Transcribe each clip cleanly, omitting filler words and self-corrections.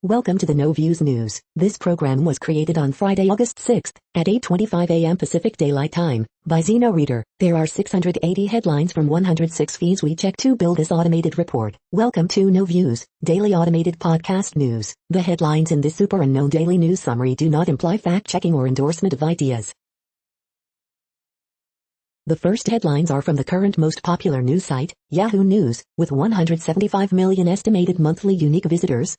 Welcome to the No Views News. This program was created on Friday, August 6th, at 8:25 a.m. Pacific Daylight Time, by Zeno Reader. There are 680 headlines from 106 feeds we check to build this automated report. Welcome to No Views, daily automated podcast news. The headlines in this super unknown daily news summary do not imply fact-checking or endorsement of ideas. The first headlines are from the current most popular news site, Yahoo News, with 175 million estimated monthly unique visitors.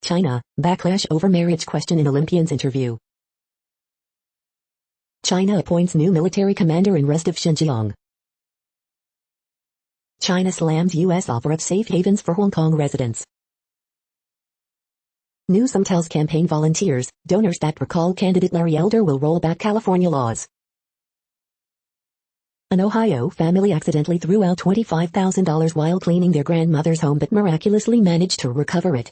China, backlash over marriage question in Olympians interview. China appoints new military commander in rest of Xinjiang. China slams U.S. offer of safe havens for Hong Kong residents. Newsom tells campaign volunteers, donors that recall candidate Larry Elder will roll back California laws. An Ohio family accidentally threw out $25,000 while cleaning their grandmother's home but miraculously managed to recover it.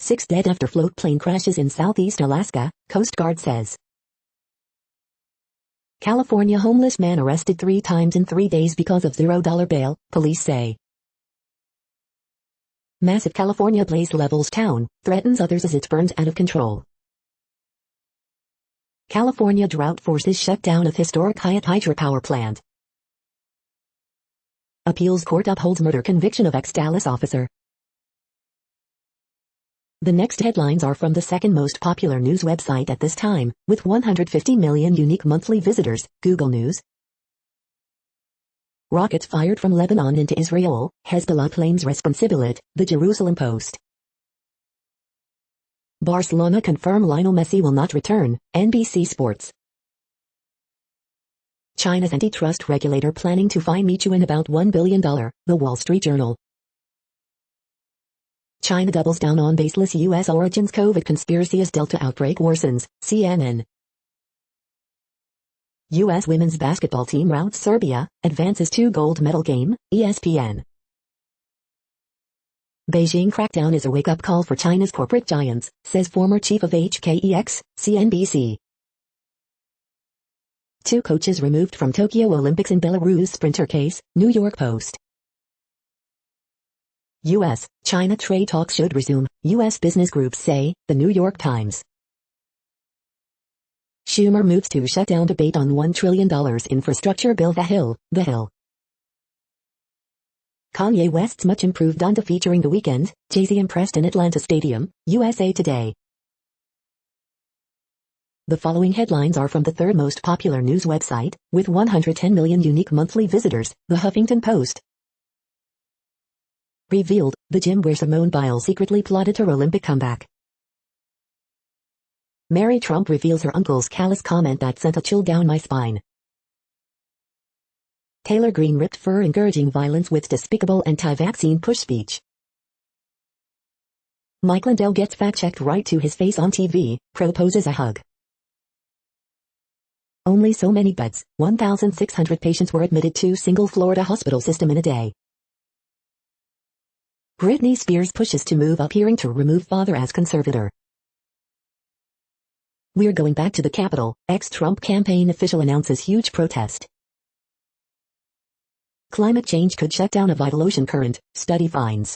6 dead after float plane crashes in southeast Alaska, Coast Guard says. California homeless man arrested 3 times in 3 days because of $0 bail, police say. Massive California blaze levels town, threatens others as it burns out of control. California drought forces shutdown of historic Hyatt hydropower plant. Appeals court upholds murder conviction of ex-Dallas officer. The next headlines are from the second most popular news website at this time, with 150 million unique monthly visitors, Google News. Rockets fired from Lebanon into Israel, Hezbollah claims responsibility, The Jerusalem Post. Barcelona confirm Lionel Messi will not return, NBC Sports. China's antitrust regulator planning to fine Meituan about $1 billion, The Wall Street Journal. China doubles down on baseless U.S. origins COVID conspiracy as Delta outbreak worsens, CNN. U.S. women's basketball team routs Serbia, advances to gold medal game, ESPN. Beijing crackdown is a wake-up call for China's corporate giants, says former chief of HKEX, CNBC. 2 coaches removed from Tokyo Olympics in Belarus sprinter case, New York Post. U.S.-China trade talks should resume, U.S. business groups say, The New York Times. Schumer moves to shut down debate on $1 trillion infrastructure bill. The Hill. Kanye West's much improved Donda featuring The Weeknd, Jay-Z impressed in Atlanta Stadium, USA Today. The following headlines are from the third most popular news website, with 110 million unique monthly visitors, The Huffington Post. Revealed, the gym where Simone Biles secretly plotted her Olympic comeback. Mary Trump reveals her uncle's callous comment that sent a chill down my spine. Taylor Greene ripped fur encouraging violence with despicable anti-vaccine push speech. Mike Lindell gets fact-checked right to his face on TV, proposes a hug. Only so many beds, 1,600 patients were admitted to single Florida hospital system in a day. Britney Spears pushes to move up hearing to remove father as conservator. We're going back to the Capitol, ex-Trump campaign official announces huge protest. Climate change could shut down a vital ocean current, study finds.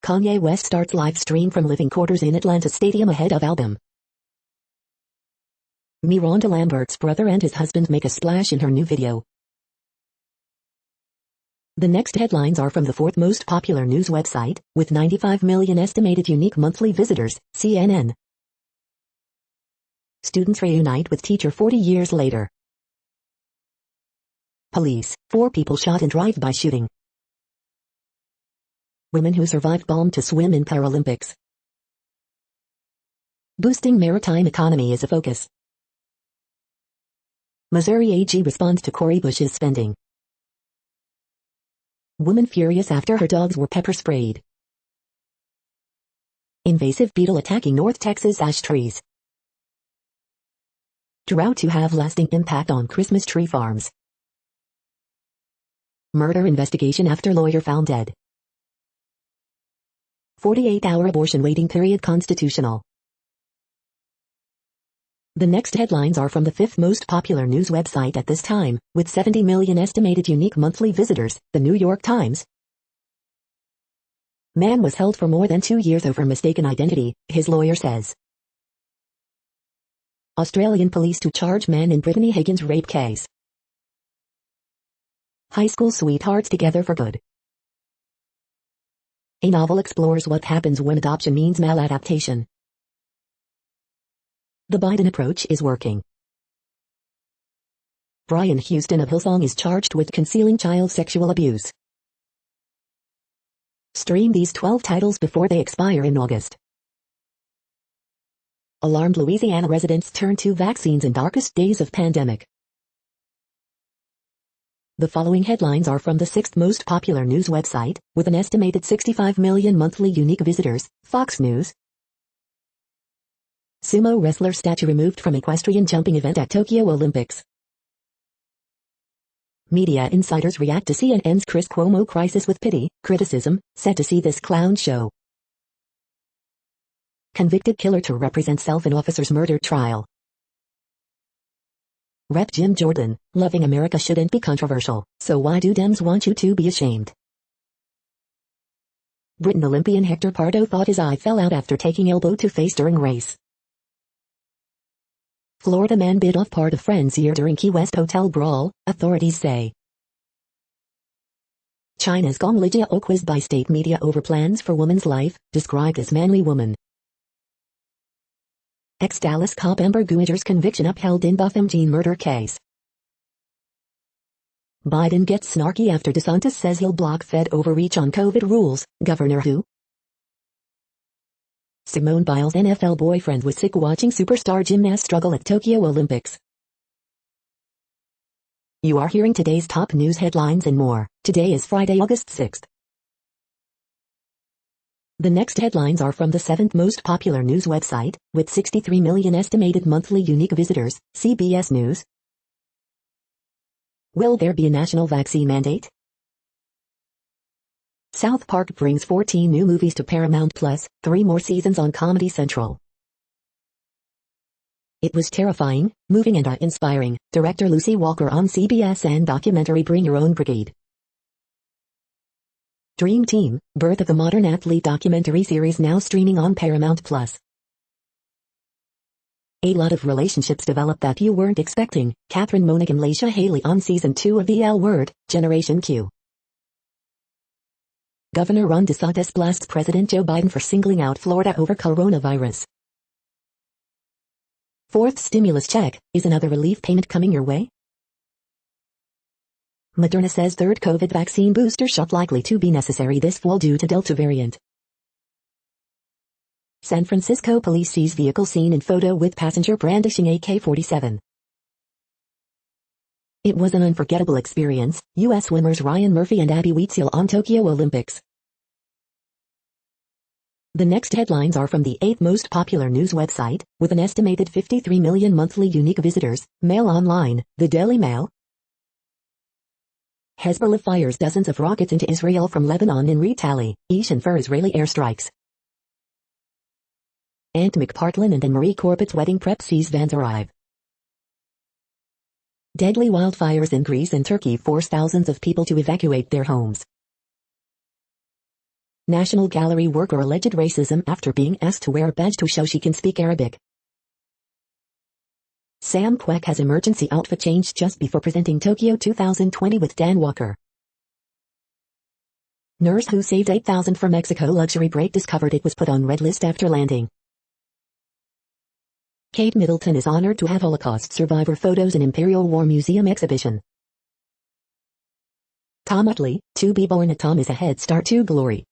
Kanye West starts live stream from living quarters in Atlanta Stadium ahead of album. Miranda Lambert's brother and his husband make a splash in her new video. The next headlines are from the fourth most popular news website, with 95 million estimated unique monthly visitors, CNN. Students reunite with teacher 40 years later. Police, 4 people shot in drive-by shooting. Women who survived bomb to swim in Paralympics. Boosting maritime economy is a focus. Missouri AG responds to Cori Bush's spending. Woman furious after her dogs were pepper sprayed. Invasive beetle attacking North Texas ash trees. Drought to have lasting impact on Christmas tree farms. Murder investigation after lawyer found dead. 48-hour abortion waiting period constitutional. The next headlines are from the fifth most popular news website at this time, with 70 million estimated unique monthly visitors, The New York Times. Man was held for more than 2 years over mistaken identity, his lawyer says. Australian police to charge man in Brittany Higgins rape case. High school sweethearts together for good. A novel explores what happens when adoption means maladaptation. The Biden approach is working. Brian Houston of Hillsong is charged with concealing child sexual abuse. Stream these 12 titles before they expire in August. Alarmed Louisiana residents turn to vaccines in darkest days of pandemic. The following headlines are from the 6th most popular news website, with an estimated 65 million monthly unique visitors, Fox News. Sumo wrestler statue removed from equestrian jumping event at Tokyo Olympics. Media insiders react to CNN's Chris Cuomo crisis with pity, criticism, set to see this clown show. Convicted killer to represent self in officer's murder trial. Rep Jim Jordan, loving America shouldn't be controversial, so why do Dems want you to be ashamed? Britain Olympian Hector Pardo thought his eye fell out after taking elbow to face during race. Florida man bit off part of friend's ear during Key West hotel brawl, authorities say. China's Gong Lijiao quizzed by state media over plans for woman's life, described as manly woman. Ex-Dallas cop Amber Guyger's conviction upheld in Buffalo teen murder case. Biden gets snarky after DeSantis says he'll block Fed overreach on COVID rules, Governor who? Simone Biles' NFL boyfriend was sick watching superstar gymnast struggle at Tokyo Olympics. You are hearing today's top news headlines and more. Today is Friday, August 6th. The next headlines are from the 7th most popular news website, with 63 million estimated monthly unique visitors, CBS News. Will there be a national vaccine mandate? South Park brings 14 new movies to Paramount Plus, 3 more seasons on Comedy Central. It was terrifying, moving and inspiring, director Lucy Walker on CBS and documentary Bring Your Own Brigade. Dream Team, Birth of the Modern Athlete documentary series now streaming on Paramount Plus. A lot of relationships develop that you weren't expecting, Catherine Monig and Laisha Haley on Season 2 of the L Word, Generation Q. Governor Ron DeSantis blasts President Joe Biden for singling out Florida over coronavirus. Fourth stimulus check, is another relief payment coming your way? Moderna says third COVID vaccine booster shot likely to be necessary this fall due to Delta variant. San Francisco police seize vehicle seen in photo with passenger brandishing AK-47. It was an unforgettable experience, U.S. swimmers Ryan Murphy and Abby Wheatsill on Tokyo Olympics. The next headlines are from the 8th most popular news website, with an estimated 53 million monthly unique visitors, Mail Online, the Daily Mail. Hezbollah fires dozens of rockets into Israel from Lebanon in retaliation for Israeli airstrikes. Ant McPartlin and Anne-Marie Corbett's wedding prep sees vans arrive. Deadly wildfires in Greece and Turkey force thousands of people to evacuate their homes. National Gallery worker alleged racism after being asked to wear a badge to show she can speak Arabic. Sam Kwek has emergency outfit changed just before presenting Tokyo 2020 with Dan Walker. Nurse who saved $8,000 for Mexico luxury break discovered it was put on red list after landing. Kate Middleton is honored to have Holocaust survivor photos in Imperial War Museum exhibition. Tom Utley, to be born at Tom is a head start to glory.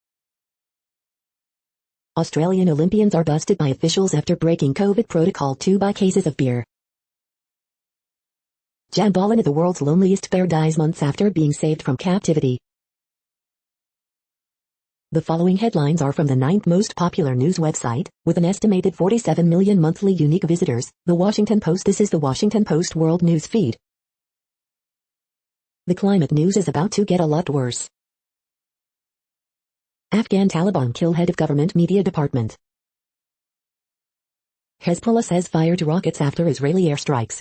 Australian Olympians are busted by officials after breaking COVID protocol to buy cases of beer. Jambalin, the world's loneliest bear, dies months after being saved from captivity. The following headlines are from the 9th most popular news website, with an estimated 47 million monthly unique visitors, The Washington Post. This is the Washington Post World News feed. The climate news is about to get a lot worse. Afghan Taliban kill head of government media department. Hezbollah says fired rockets after Israeli airstrikes.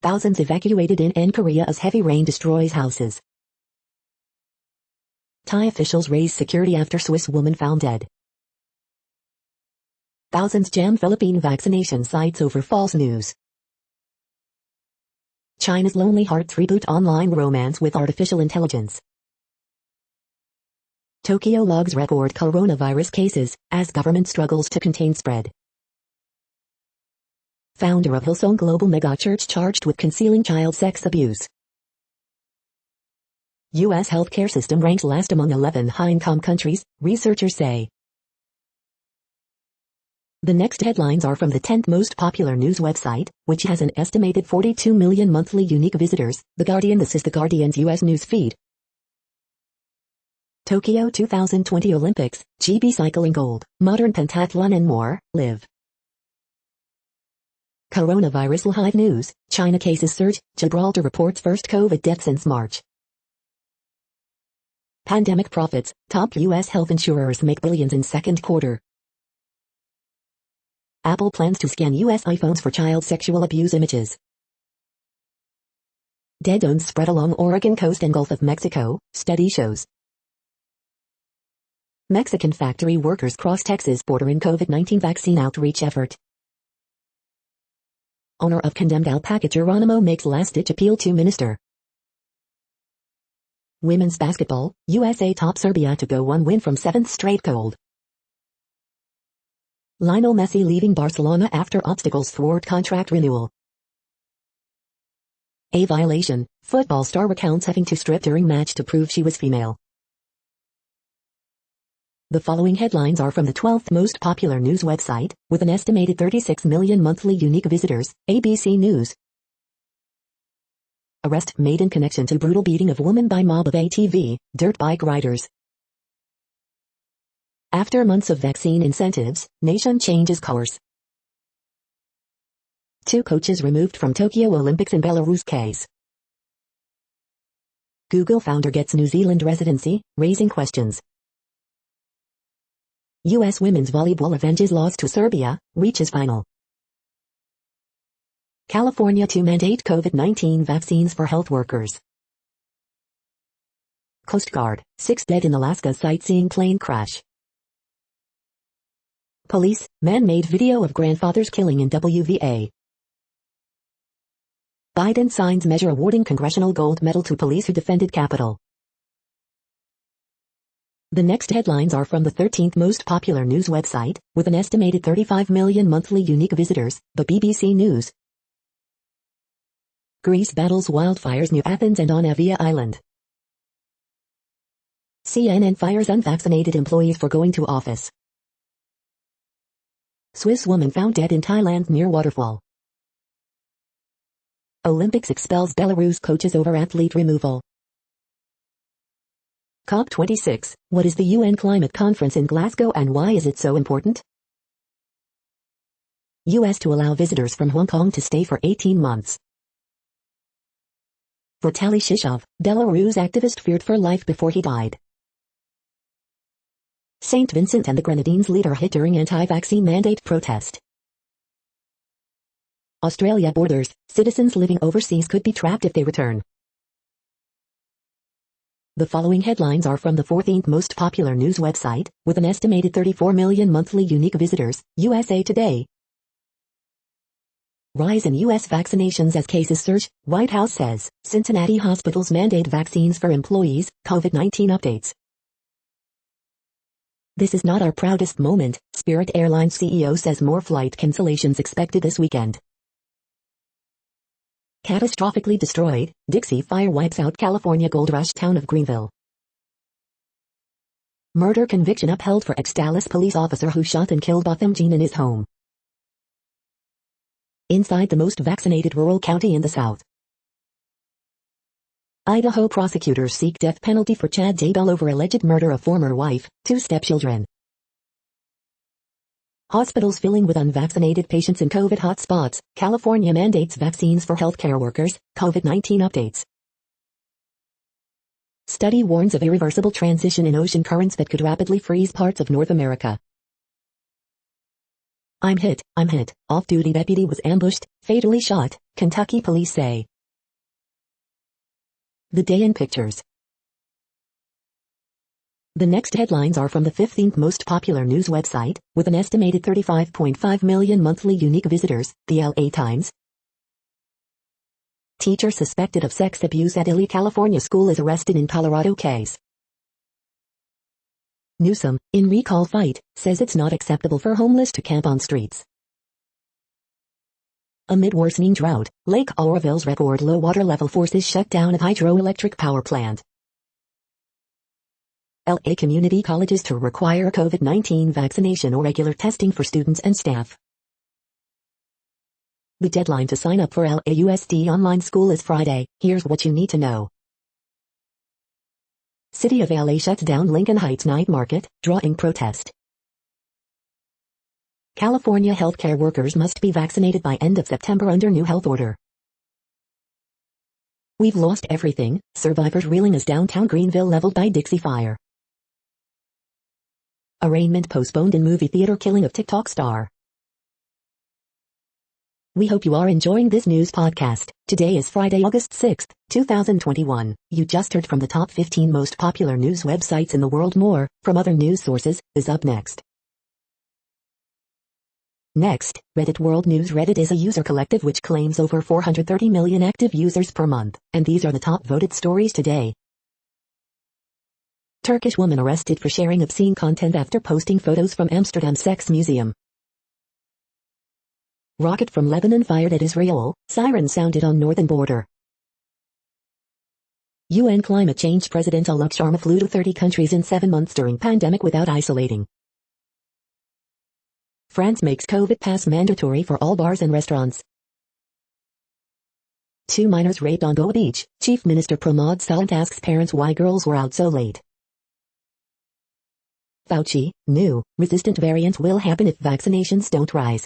Thousands evacuated in Korea as heavy rain destroys houses. Thai officials raise security after Swiss woman found dead. Thousands jam Philippine vaccination sites over false news. China's Lonely Hearts reboot online romance with artificial intelligence. Tokyo logs record coronavirus cases as government struggles to contain spread. Founder of Hillsong Global Megachurch charged with concealing child sex abuse. U.S. healthcare system ranks last among 11 high-income countries, researchers say. The next headlines are from the 10th most popular news website, which has an estimated 42 million monthly unique visitors, The Guardian. This is The Guardian's U.S. news feed. Tokyo 2020 Olympics, GB cycling gold, modern pentathlon and more, live. Coronavirus live news, China cases surge, Gibraltar reports first COVID death since March. Pandemic profits, top U.S. health insurers make billions in second quarter. Apple plans to scan U.S. iPhones for child sexual abuse images. Dead zones spread along Oregon coast and Gulf of Mexico, study shows. Mexican factory workers cross Texas border in COVID-19 vaccine outreach effort. Owner of condemned alpaca Geronimo makes last-ditch appeal to minister. Women's basketball, USA top Serbia to go one win from 7th straight gold. Lionel Messi leaving Barcelona after obstacles thwart contract renewal. A violation, football star recounts having to strip during match to prove she was female. The following headlines are from the 12th most popular news website, with an estimated 36 million monthly unique visitors, ABC News. Arrest made in connection to brutal beating of woman by mob of ATV, dirt bike riders. After months of vaccine incentives, nation changes course. 2 coaches removed from Tokyo Olympics in Belarus case. Google founder gets New Zealand residency, raising questions. U.S. women's volleyball avenges loss to Serbia, reaches final. California to mandate COVID-19 vaccines for health workers. Coast Guard, 6 dead in Alaska sightseeing plane crash. Police, man-made video of grandfather's killing in WVA. Biden signs measure awarding congressional gold medal to police who defended Capitol. The next headlines are from the 13th most popular news website, with an estimated 35 million monthly unique visitors, the BBC News. Greece battles wildfires near Athens and on Evia Island. CNN fires unvaccinated employees for going to office. Swiss woman found dead in Thailand near waterfall. Olympics expels Belarus coaches over athlete removal. COP26, what is the UN climate conference in Glasgow and why is it so important? U.S. to allow visitors from Hong Kong to stay for 18 months. Vitaly Shishov, Belarus activist feared for life before he died. St. Vincent and the Grenadines leader hit during anti-vaccine mandate protest. Australia borders, citizens living overseas could be trapped if they return. The following headlines are from the 14th most popular news website, with an estimated 34 million monthly unique visitors, USA Today. Rise in U.S. vaccinations as cases surge, White House says, Cincinnati hospitals mandate vaccines for employees, COVID-19 updates. This is not our proudest moment, Spirit Airlines CEO says more flight cancellations expected this weekend. Catastrophically destroyed, Dixie Fire wipes out California gold rush town of Greenville. Murder conviction upheld for ex-Dallas police officer who shot and killed Botham Jean in his home. Inside the most vaccinated rural county in the South. Idaho prosecutors seek death penalty for Chad Daybell over alleged murder of former wife, 2 stepchildren. Hospitals filling with unvaccinated patients in COVID hotspots, California mandates vaccines for healthcare workers, COVID-19 updates. Study warns of irreversible transition in ocean currents that could rapidly freeze parts of North America. I'm hit, off-duty deputy was ambushed, fatally shot, Kentucky police say. The day in pictures. The next headlines are from the 15th most popular news website, with an estimated 35.5 million monthly unique visitors, the LA Times. Teacher suspected of sex abuse at elite California school is arrested in Colorado case. Newsom, in recall fight, says it's not acceptable for homeless to camp on streets. Amid worsening drought, Lake Oroville's record low water level forces shut down a hydroelectric power plant. LA community colleges to require COVID-19 vaccination or regular testing for students and staff. The deadline to sign up for LAUSD online school is Friday. Here's what you need to know. City of LA shuts down Lincoln Heights night market, drawing protest. California healthcare workers must be vaccinated by end of September under new health order. We've lost everything, survivors reeling as downtown Greenville leveled by Dixie Fire. Arraignment postponed in movie theater killing of TikTok star. We hope you are enjoying this news podcast. Today is Friday, August 6, 2021. You just heard from the top 15 most popular news websites in the world. More, from other news sources, is up next. Next, Reddit World News. Reddit is a user collective which claims over 430 million active users per month, and these are the top voted stories today. Turkish woman arrested for sharing obscene content after posting photos from Amsterdam sex museum. Rocket from Lebanon fired at Israel, siren sounded on northern border. UN climate change President Alok Sharma flew to 30 countries in 7 months during pandemic without isolating. France makes COVID pass mandatory for all bars and restaurants. 2 minors raped on Goa Beach. Chief Minister Pramod Sawant asks parents why girls were out so late. Fauci, new, resistant variants will happen if vaccinations don't rise.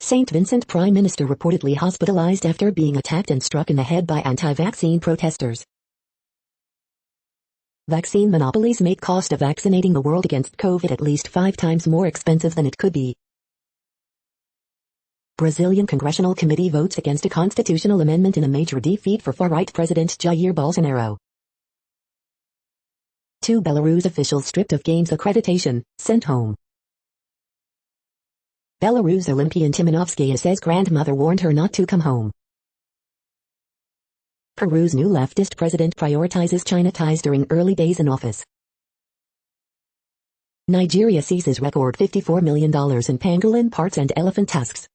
St. Vincent Prime Minister reportedly hospitalized after being attacked and struck in the head by anti-vaccine protesters. Vaccine monopolies make cost of vaccinating the world against COVID at least 5 times more expensive than it could be. Brazilian Congressional Committee votes against a constitutional amendment in a major defeat for far-right President Jair Bolsonaro. 2 Belarus officials stripped of games accreditation, sent home. Belarus Olympian Timanovskaya says grandmother warned her not to come home. Peru's new leftist president prioritizes China ties during early days in office. Nigeria seizes record $54 million in pangolin parts and elephant tusks.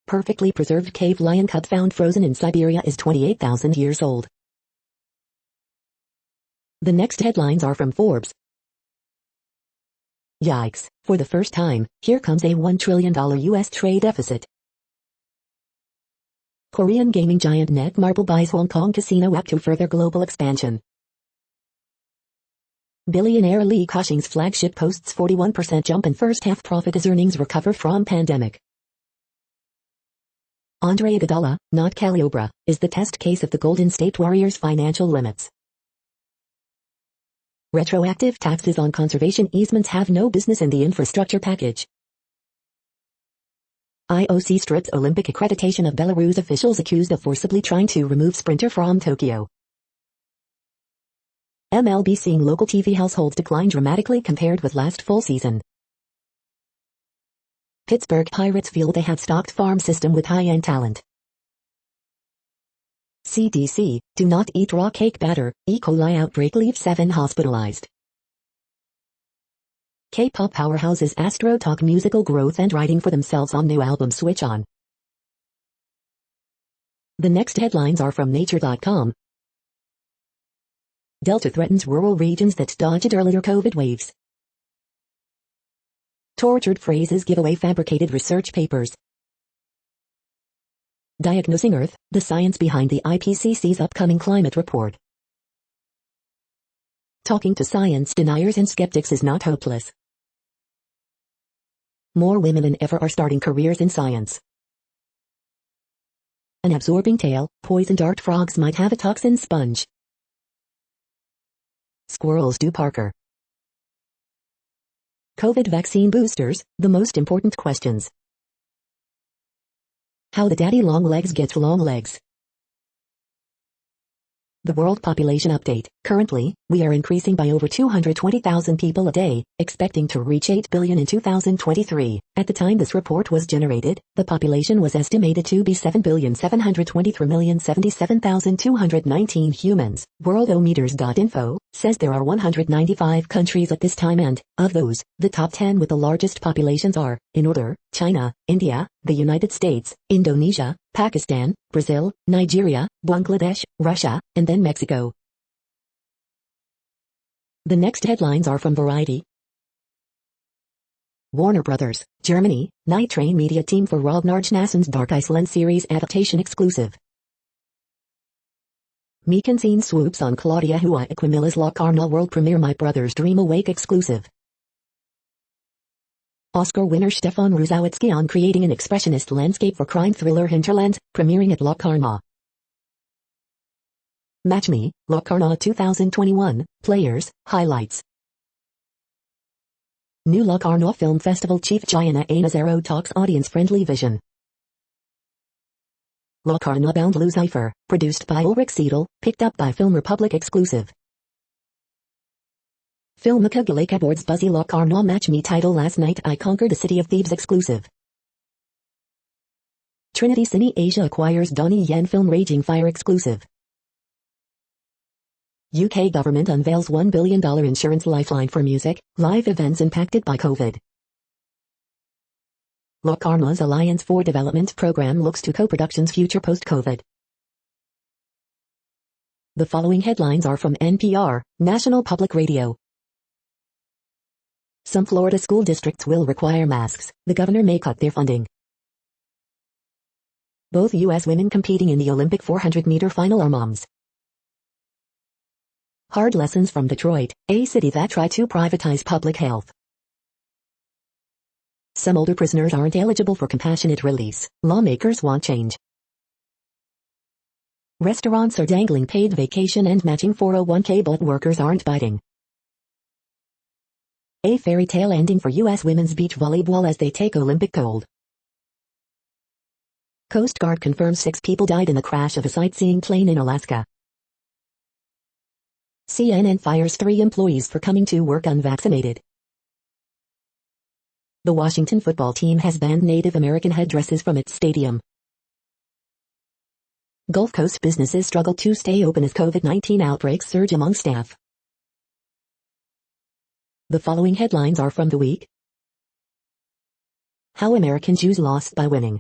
Perfectly preserved cave lion cub found frozen in Siberia is 28,000 years old. The next headlines are from Forbes. Yikes, for the first time, here comes a $1 trillion U.S. trade deficit. Korean gaming giant Netmarble buys Hong Kong casino app to further global expansion. Billionaire Li Ka-shing's flagship posts 41% jump in first half profit as earnings recover from pandemic. Andre Iguodala, not Kelly Oubre, is the test case of the Golden State Warriors' financial limits. Retroactive taxes on conservation easements have no business in the infrastructure package. IOC strips Olympic accreditation of Belarus officials accused of forcibly trying to remove sprinter from Tokyo. MLB seeing local TV households decline dramatically compared with last full season. Pittsburgh Pirates feel they have stocked farm system with high-end talent. CDC, do not eat raw cake batter, E. coli outbreak leaves 7 hospitalized. K-pop powerhouses Astro talk musical growth and writing for themselves on new album Switch On. The next headlines are from Nature.com. Delta threatens rural regions that dodged earlier COVID waves. Tortured phrases give away fabricated research papers. Diagnosing Earth, the science behind the IPCC's upcoming climate report. Talking to science deniers and skeptics is not hopeless. More women than ever are starting careers in science. An absorbing tail, poison dart frogs might have a toxin sponge. Squirrels do Parker. COVID vaccine boosters, the most important questions. How the daddy long legs get long legs. The World Population Update. Currently, we are increasing by over 220,000 people a day, expecting to reach 8 billion in 2023. At the time this report was generated, the population was estimated to be 7,723,077,219 humans. Worldometers.info says there are 195 countries at this time and, of those, the top 10 with the largest populations are, in order, China, India, the United States, Indonesia, Pakistan, Brazil, Nigeria, Bangladesh, Russia, and then Mexico. The next headlines are from Variety. Warner Brothers, Germany, Night Train media team for Ragnar Snassen's Dark Iceland series adaptation exclusive. Meek Scene swoops on Claudia Huayquimila's Locarno world premiere My Brother's Dream Awake exclusive. Oscar winner Stefan Ruzowitzki on creating an expressionist landscape for crime thriller Hinterland, premiering at Locarno. Match Me, Locarno 2021, Players, Highlights. New Locarno Film Festival Chief Gianna Nazaro talks audience-friendly vision. Locarno Bound Lucifer, produced by Ulrich Seidel, picked up by Film Republic exclusive. Filmica Galeka boards Buzzy Locarno Match Me title Last Night I Conquered the City of Thieves exclusive. Trinity Cine Asia acquires Donnie Yen Film Raging Fire exclusive. UK government unveils $1 billion insurance lifeline for music, live events impacted by COVID. Locarno's Alliance for Development program looks to co-production's future post-COVID. The following headlines are from NPR, National Public Radio. Some Florida school districts will require masks. The governor may cut their funding. Both U.S. women competing in the Olympic 400-meter final are moms. Hard lessons from Detroit, a city that tried to privatize public health. Some older prisoners aren't eligible for compassionate release. Lawmakers want change. Restaurants are dangling paid vacation and matching 401k but workers aren't biting. A fairy tale ending for U.S. women's beach volleyball as they take Olympic gold. Coast Guard confirms 6 people died in the crash of a sightseeing plane in Alaska. CNN fires 3 employees for coming to work unvaccinated. The Washington football team has banned Native American headdresses from its stadium. Gulf Coast businesses struggle to stay open as COVID-19 outbreaks surge among staff. The following headlines are from The Week. How American Jews lost by winning.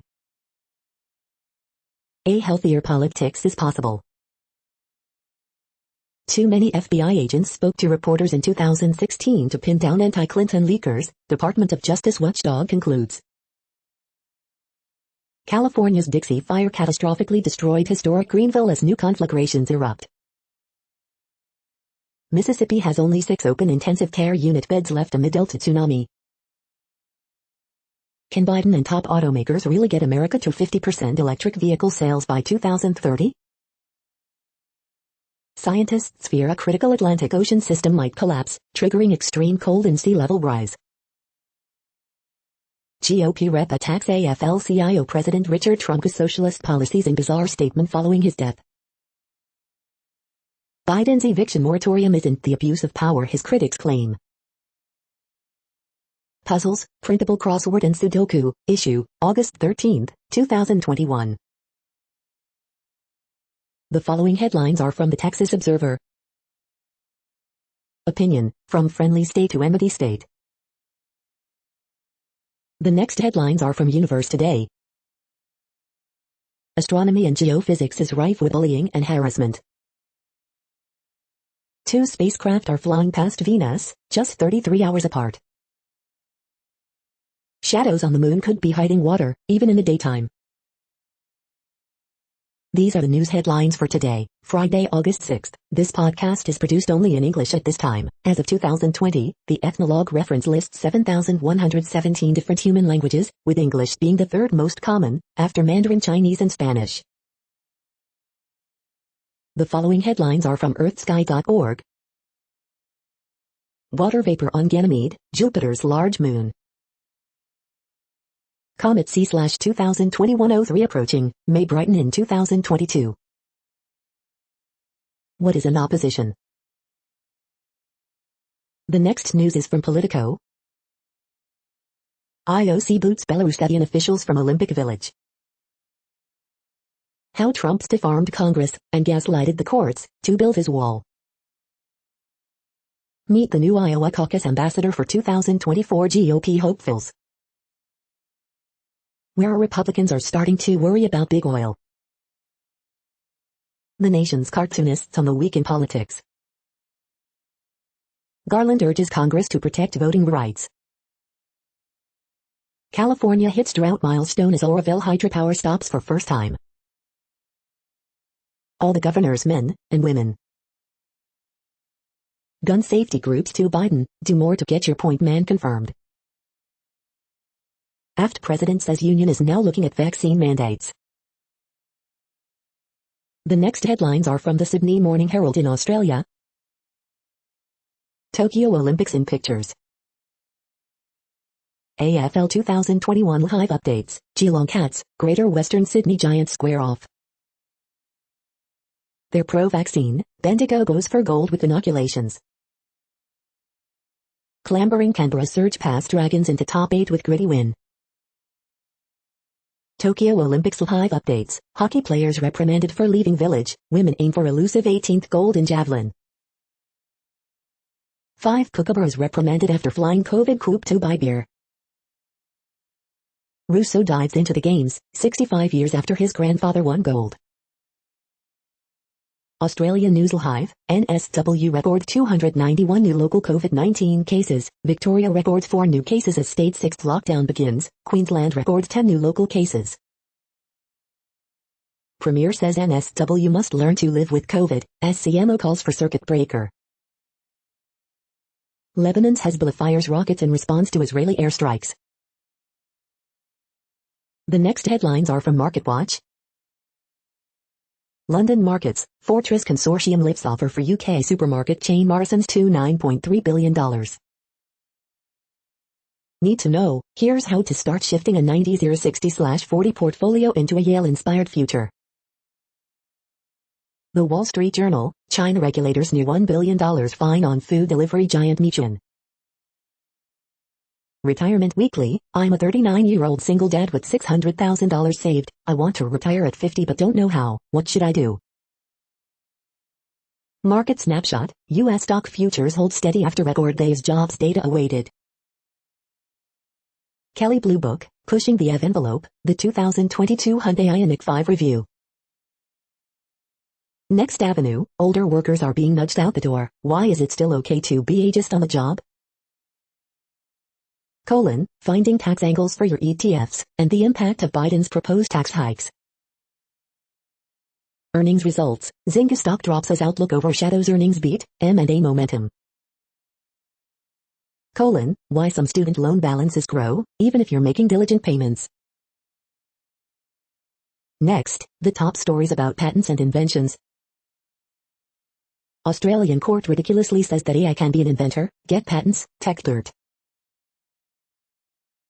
A healthier politics is possible. Too many FBI agents spoke to reporters in 2016 to pin down anti-Clinton leakers, Department of Justice watchdog concludes. California's Dixie Fire catastrophically destroyed historic Greenville as new conflagrations erupt. Mississippi has only 6 open intensive care unit beds left amid Delta tsunami. Can Biden and top automakers really get America to 50% electric vehicle sales by 2030? Scientists fear a critical Atlantic Ocean system might collapse, triggering extreme cold and sea level rise. GOP rep attacks AFL-CIO President Richard Trump's socialist policies in bizarre statement following his death. Biden's eviction moratorium isn't the abuse of power his critics claim. Puzzles, printable crossword and Sudoku, issue, August 13, 2021. The following headlines are from the Texas Observer. Opinion, from friendly state to enmity state. The next headlines are from Universe Today. Astronomy and geophysics is rife with bullying and harassment. 2 spacecraft are flying past Venus, just 33 hours apart. Shadows on the moon could be hiding water, even in the daytime. These are the news headlines for today, Friday, August 6th. This podcast is produced only in English at this time. As of 2020, the Ethnologue reference lists 7,117 different human languages, with English being the 3rd most common, after Mandarin Chinese and Spanish. The following headlines are from earthsky.org. Water vapor on Ganymede, Jupiter's large moon. Comet C/2021-03 approaching, may brighten in 2022. What is an opposition? The next news is from Politico. IOC boots Belarusian officials from Olympic Village. How Trump stiff-armed Congress and gaslighted the courts to build his wall. Meet the new Iowa caucus ambassador for 2024 GOP hopefuls. Where Republicans are starting to worry about big oil. The nation's cartoonists on the week in politics. Garland urges Congress to protect voting rights. California hits drought milestone as Oroville hydropower stops for first time. All the governor's men and women. Gun safety groups to Biden, do more to get your point man confirmed. AFT president says union is now looking at vaccine mandates. The next headlines are from the Sydney Morning Herald in Australia. Tokyo Olympics in pictures. AFL 2021 live updates, Geelong Cats, Greater Western Sydney Giants square off. Their pro-vaccine, Bendigo goes for gold with inoculations. Clambering Canberra surge past Dragons into top 8 with gritty win. Tokyo Olympics live updates, hockey players reprimanded for leaving village, women aim for elusive 18th gold in javelin. 5 kookaburras reprimanded after flying COVID coop to buy beer. Russo dives into the games, 65 years after his grandfather won gold. Australian News Live, NSW record 291 new local COVID-19 cases, Victoria records 4 new cases as state 6th lockdown begins, Queensland records 10 new local cases. Premier says NSW must learn to live with COVID, as CMO calls for circuit breaker. Lebanon's Hezbollah fires rockets in response to Israeli airstrikes. The next headlines are from MarketWatch. London markets, Fortress Consortium lifts offer for UK supermarket chain Morrison's to $9.3 billion. Need to know? Here's how to start shifting a 90/60/40 portfolio into a Yale-inspired future. The Wall Street Journal, China regulators new $1 billion fine on food delivery giant Meituan. Retirement Weekly, I'm a 39-year-old single dad with $600,000 saved. I want to retire at 50 but don't know how. What should I do? Market Snapshot, U.S. stock futures hold steady after record day's jobs data awaited. Kelley Blue Book, pushing the envelope, the 2022 Hyundai Ioniq 5 review. Next Avenue, older workers are being nudged out the door. Why is it still okay to be ageist on the job? Finding tax angles for your ETFs, and the impact of Biden's proposed tax hikes. Earnings results, Zynga stock drops as outlook overshadows earnings beat, M&A momentum. Why some student loan balances grow, even if you're making diligent payments. Next, the top stories about patents and inventions. Australian court ridiculously says that AI can be an inventor, get patents, tech dirt.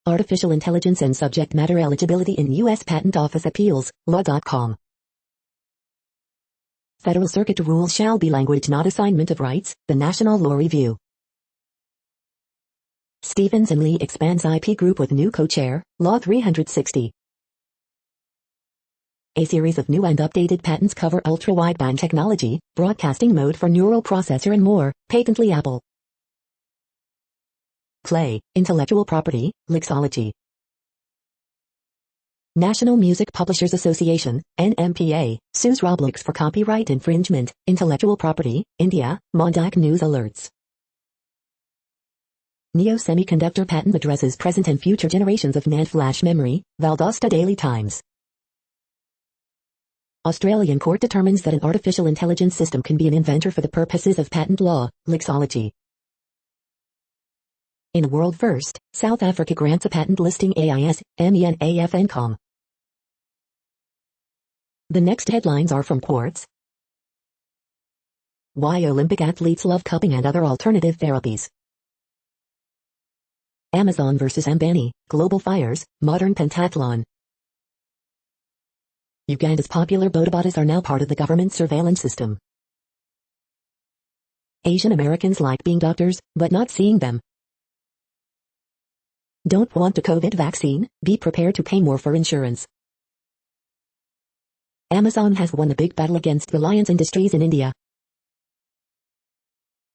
Artificial intelligence and subject matter eligibility in U.S. Patent Office appeals, law.com. Federal Circuit rules shall be language not assignment of rights, the National Law Review. Stevens and Lee expands IP group with new co-chair, Law 360. A series of new and updated patents cover ultra-wideband technology, broadcasting mode for neural processor and more, patently Apple. Play, intellectual property, Lexology. National Music Publishers Association, NMPA, sues Roblox for copyright infringement, intellectual property, India, Mondak News alerts. Neo Semiconductor patent addresses present and future generations of NAND flash memory, Valdosta Daily Times. Australian court determines that an artificial intelligence system can be an inventor for the purposes of patent law, Lexology. In a world first, South Africa grants a patent listing AIS, MENAFNCOM. The next headlines are from Quartz. Why Olympic athletes love cupping and other alternative therapies. Amazon vs. Ambani, global fires, modern pentathlon. Uganda's popular bodabodas are now part of the government surveillance system. Asian Americans like being doctors, but not seeing them. Don't want a COVID vaccine? Be prepared to pay more for insurance. Amazon has won a big battle against Reliance Industries in India.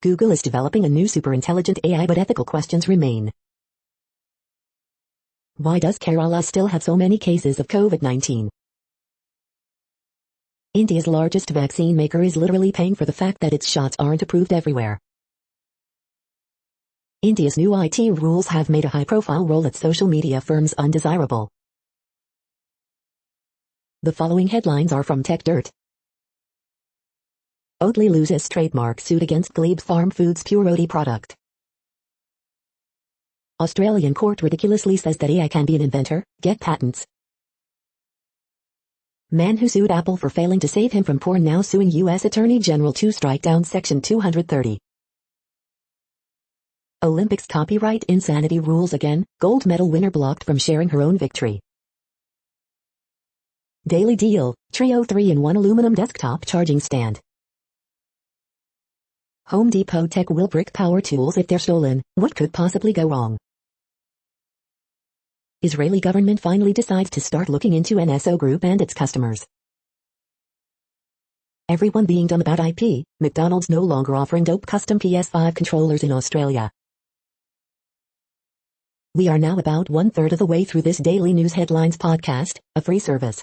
Google is developing a new superintelligent AI, but ethical questions remain. Why does Kerala still have so many cases of COVID-19? India's largest vaccine maker is literally paying for the fact that its shots aren't approved everywhere. India's new IT rules have made a high-profile role at social media firms undesirable. The following headlines are from TechDirt. Oatly loses trademark suit against Glebe Farm Foods Pure Oatly product. Australian court ridiculously says that AI can be an inventor, get patents. Man who sued Apple for failing to save him from porn now suing U.S. Attorney General to strike down Section 230. Olympics copyright insanity rules again, gold medal winner blocked from sharing her own victory. Daily deal, Trio 3-in-1 aluminum desktop charging stand. Home Depot tech will brick power tools if they're stolen. What could possibly go wrong? Israeli government finally decides to start looking into NSO Group and its customers. Everyone being dumb about IP, McDonald's no longer offering dope custom PS5 controllers in Australia. We are now about 1/3 of the way through this daily news headlines podcast, a free service.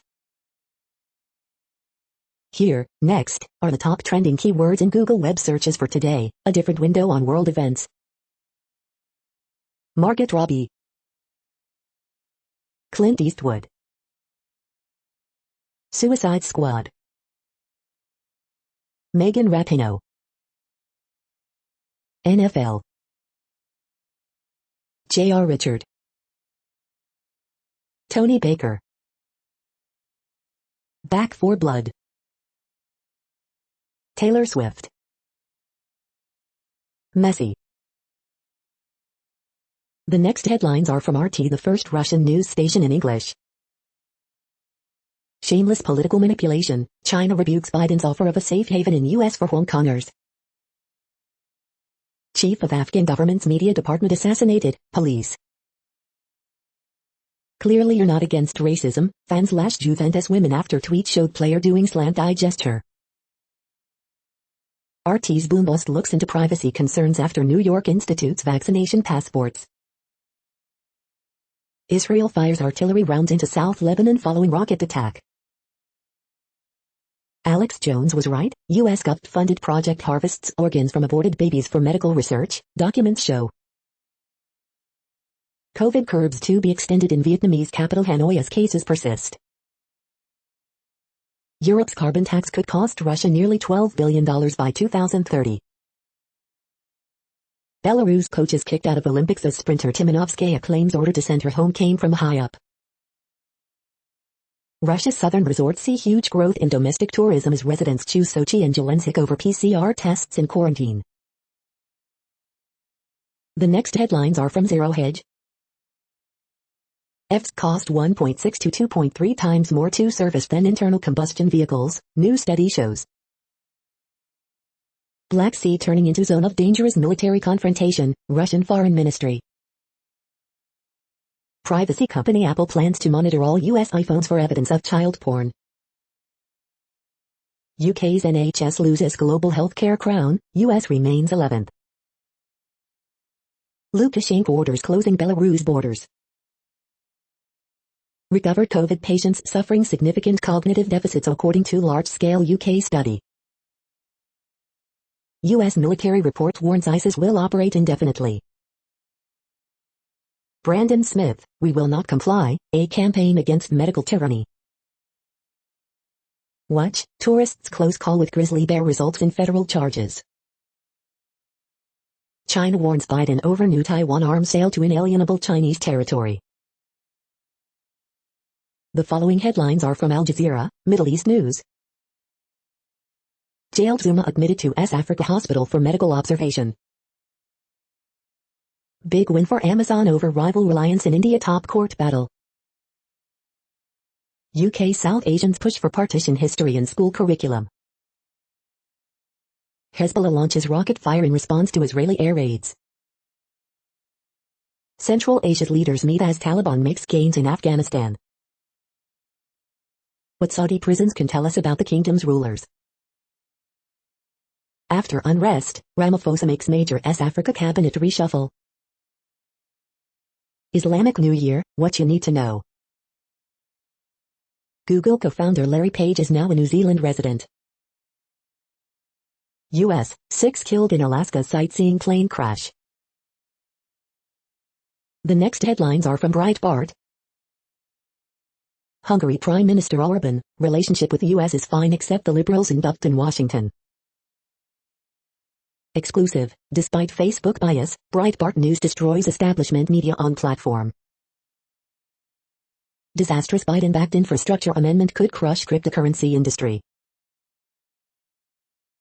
Here, next, are the top trending keywords in Google web searches for today, a different window on world events. Margot Robbie. Clint Eastwood. Suicide Squad. Megan Rapinoe. NFL. J.R. Richard. Tony Baker. Back 4 Blood. Taylor Swift. Messi. The next headlines are from RT, the first Russian news station in English. Shameless political manipulation, China rebukes Biden's offer of a safe haven in U.S. for Hong Kongers. Chief of Afghan government's media department assassinated, police. Clearly you're not against racism, fans lash Juventus women after tweet showed player doing slant eye gesture. RT's Boombost looks into privacy concerns after New York institutes vaccination passports. Israel fires artillery rounds into South Lebanon following rocket attack. Alex Jones was right, U.S. government-funded project harvests organs from aborted babies for medical research, documents show. COVID curbs to be extended in Vietnamese capital Hanoi as cases persist. Europe's carbon tax could cost Russia nearly $12 billion by 2030. Belarus coach is kicked out of Olympics as sprinter Timanovskaya claims order to send her home came from high up. Russia's southern resorts see huge growth in domestic tourism as residents choose Sochi and Zelensky over PCR tests in quarantine. The next headlines are from Zero Hedge. EVs cost 1.6 to 2.3 times more to service than internal combustion vehicles, new study shows. Black Sea turning into zone of dangerous military confrontation, Russian Foreign Ministry. Privacy company Apple plans to monitor all U.S. iPhones for evidence of child porn. UK's NHS loses global healthcare crown, US remains 11th. Lukashenko orders closing Belarus borders. Recovered COVID patients suffering significant cognitive deficits according to large-scale UK study. U.S. military report warns ISIS will operate indefinitely. Brandon Smith, we will not comply, a campaign against medical tyranny. Watch, tourists' close call with grizzly bear results in federal charges. China warns Biden over new Taiwan arms sale to inalienable Chinese territory. The following headlines are from Al Jazeera, Middle East News. Jailed Zuma admitted to Africa hospital for medical observation. Big win for Amazon over rival Reliance in India top court battle. UK South Asians push for partition history in school curriculum. Hezbollah launches rocket fire in response to Israeli air raids. Central Asia's leaders meet as Taliban makes gains in Afghanistan. What Saudi prisons can tell us about the kingdom's rulers. After unrest, Ramaphosa makes major Africa cabinet reshuffle. Islamic New Year, what you need to know. Google co-founder Larry Page is now a New Zealand resident. U.S., 6 killed in Alaska sightseeing plane crash. The next headlines are from Breitbart. Hungary Prime Minister Orban, relationship with U.S. is fine except the liberals induct in Washington. Exclusive, despite Facebook bias, Breitbart News destroys establishment media on platform. Disastrous Biden-backed infrastructure amendment could crush cryptocurrency industry.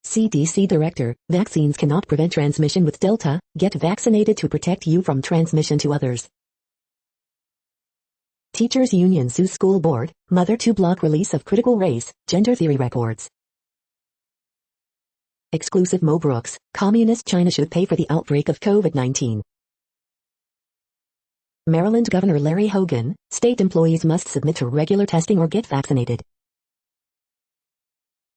CDC Director, vaccines cannot prevent transmission with Delta, get vaccinated to protect you from transmission to others. Teachers Union sues school board, mother to block release of critical race, gender theory records. Exclusive Mo Brooks, Communist China should pay for the outbreak of COVID-19. Maryland Governor Larry Hogan, state employees must submit to regular testing or get vaccinated.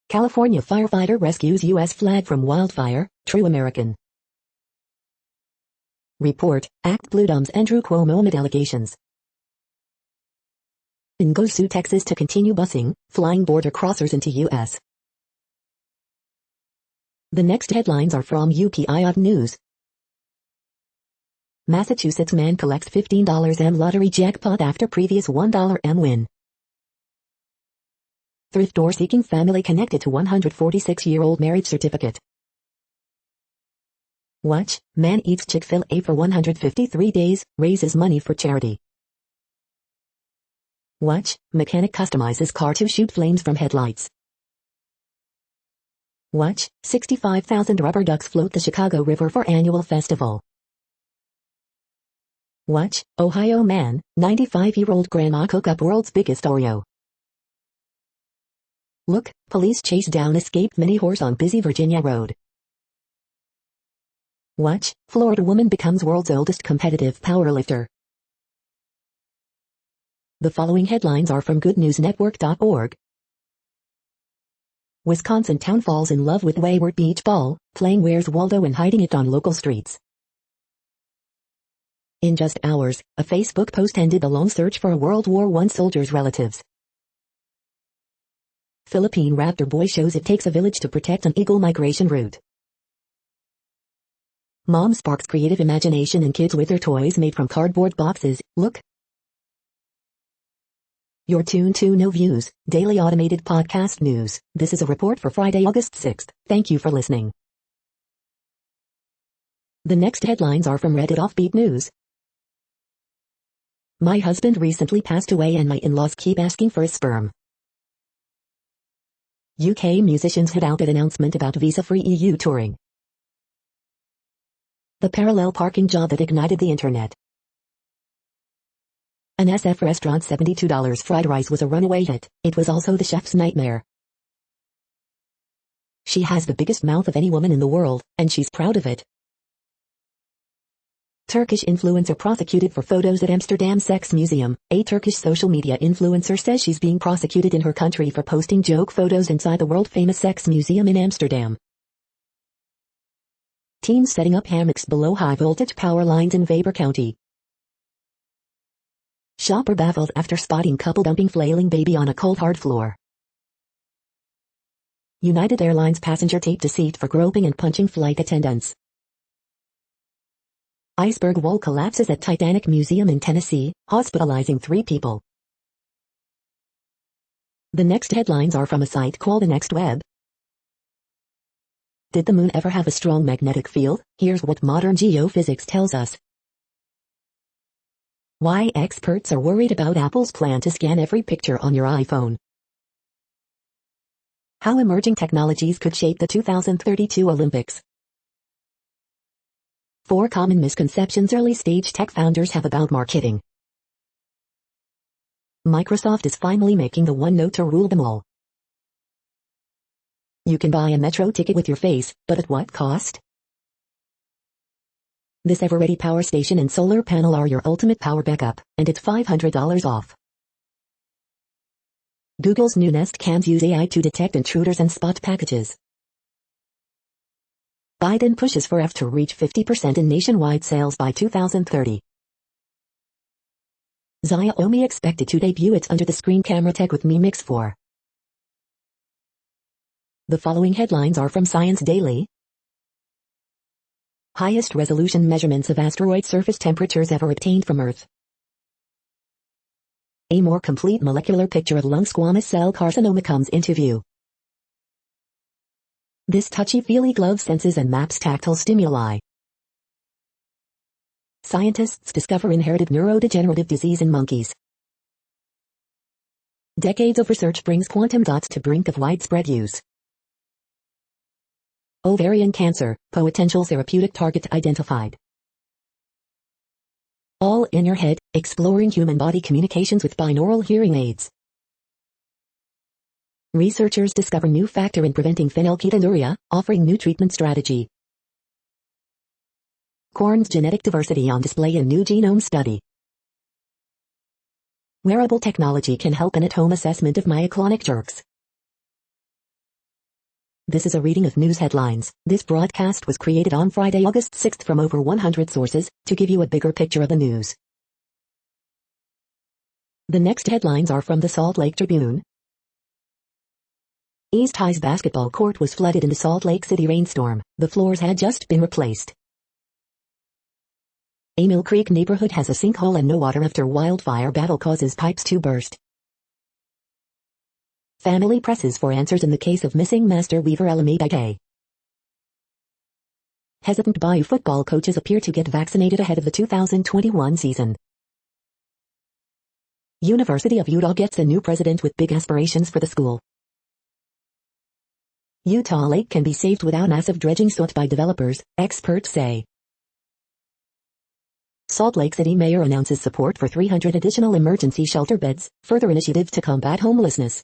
California firefighter rescues U.S. flag from wildfire, true American. Report, Act Blue Dumbs Andrew Cuomo amid allegations. Ingo sue Texas to continue busing, flying border crossers into U.S. The next headlines are from UPI News. Massachusetts man collects $15 M lottery jackpot after previous $1 M win. Thrift store seeking family connected to 146-year-old marriage certificate. Watch, man eats Chick-fil-A for 153 days, raises money for charity. Watch, mechanic customizes car to shoot flames from headlights. Watch, 65,000 rubber ducks float the Chicago River for annual festival. Watch, Ohio man, 95-year-old grandma cook up world's biggest Oreo. Look, police chase down escaped mini horse on busy Virginia road. Watch, Florida woman becomes world's oldest competitive powerlifter. The following headlines are from goodnewsnetwork.org. Wisconsin town falls in love with wayward beach ball, playing Where's Waldo and hiding it on local streets. In just hours, a Facebook post ended a long search for a World War I soldier's relatives. Philippine raptor boy shows it takes a village to protect an eagle migration route. Mom sparks creative imagination in kids with their toys made from cardboard boxes. Look. You're tuned to No Views, daily automated podcast news. This is a report for Friday, August 6th. Thank you for listening. The next headlines are from Reddit Offbeat News. My husband recently passed away and my in-laws keep asking for his sperm. UK musicians hit out an announcement about visa-free EU touring. The parallel parking job that ignited the internet. An SF restaurant's $72 fried rice was a runaway hit. It was also the chef's nightmare. She has the biggest mouth of any woman in the world, and she's proud of it. Turkish influencer prosecuted for photos at Amsterdam Sex Museum. A Turkish social media influencer says she's being prosecuted in her country for posting joke photos inside the world-famous sex museum in Amsterdam. Teens setting up hammocks below high-voltage power lines in Weber County. Shopper baffled after spotting couple dumping flailing baby on a cold hard floor. United Airlines passenger taped a seat for groping and punching flight attendants. Iceberg wall collapses at Titanic Museum in Tennessee, hospitalizing 3 people. The next headlines are from a site called The Next Web. Did the moon ever have a strong magnetic field? Here's what modern geophysics tells us. Why experts are worried about Apple's plan to scan every picture on your iPhone. How emerging technologies could shape the 2032 Olympics. 4 common misconceptions early-stage tech founders have about marketing. Microsoft is finally making the one note to rule them all. You can buy a metro ticket with your face, but at what cost? This ever-ready power station and solar panel are your ultimate power backup, and it's $500 off. Google's new Nest Cams use AI to detect intruders and spot packages. Biden pushes for F to reach 50% in nationwide sales by 2030. Xiaomi expected to debut its under-the-screen camera tech with Mi Mix 4. The following headlines are from Science Daily. Highest resolution measurements of asteroid surface temperatures ever obtained from Earth. A more complete molecular picture of lung squamous cell carcinoma comes into view. This touchy-feely glove senses and maps tactile stimuli. Scientists discover inherited neurodegenerative disease in monkeys. Decades of research brings quantum dots to brink of widespread use. Ovarian cancer, potential therapeutic target identified. All in your head, exploring human body communications with binaural hearing aids. Researchers discover new factor in preventing phenylketonuria, offering new treatment strategy. Corn's genetic diversity on display in new genome study. Wearable technology can help in at-home assessment of myoclonic jerks. This is a reading of news headlines. This broadcast was created on Friday, August 6th from over 100 sources, to give you a bigger picture of the news. The next headlines are from the Salt Lake Tribune. East High's basketball court was flooded in the Salt Lake City rainstorm. The floors had just been replaced. A Mill Creek neighborhood has a sinkhole and no water after wildfire battle causes pipes to burst. Family presses for answers in the case of missing master weaver Elamay Bagay. Hesitant Bayou football coaches appear to get vaccinated ahead of the 2021 season. University of Utah gets a new president with big aspirations for the school. Utah Lake can be saved without massive dredging sought by developers, experts say. Salt Lake City mayor announces support for 300 additional emergency shelter beds, further initiative to combat homelessness.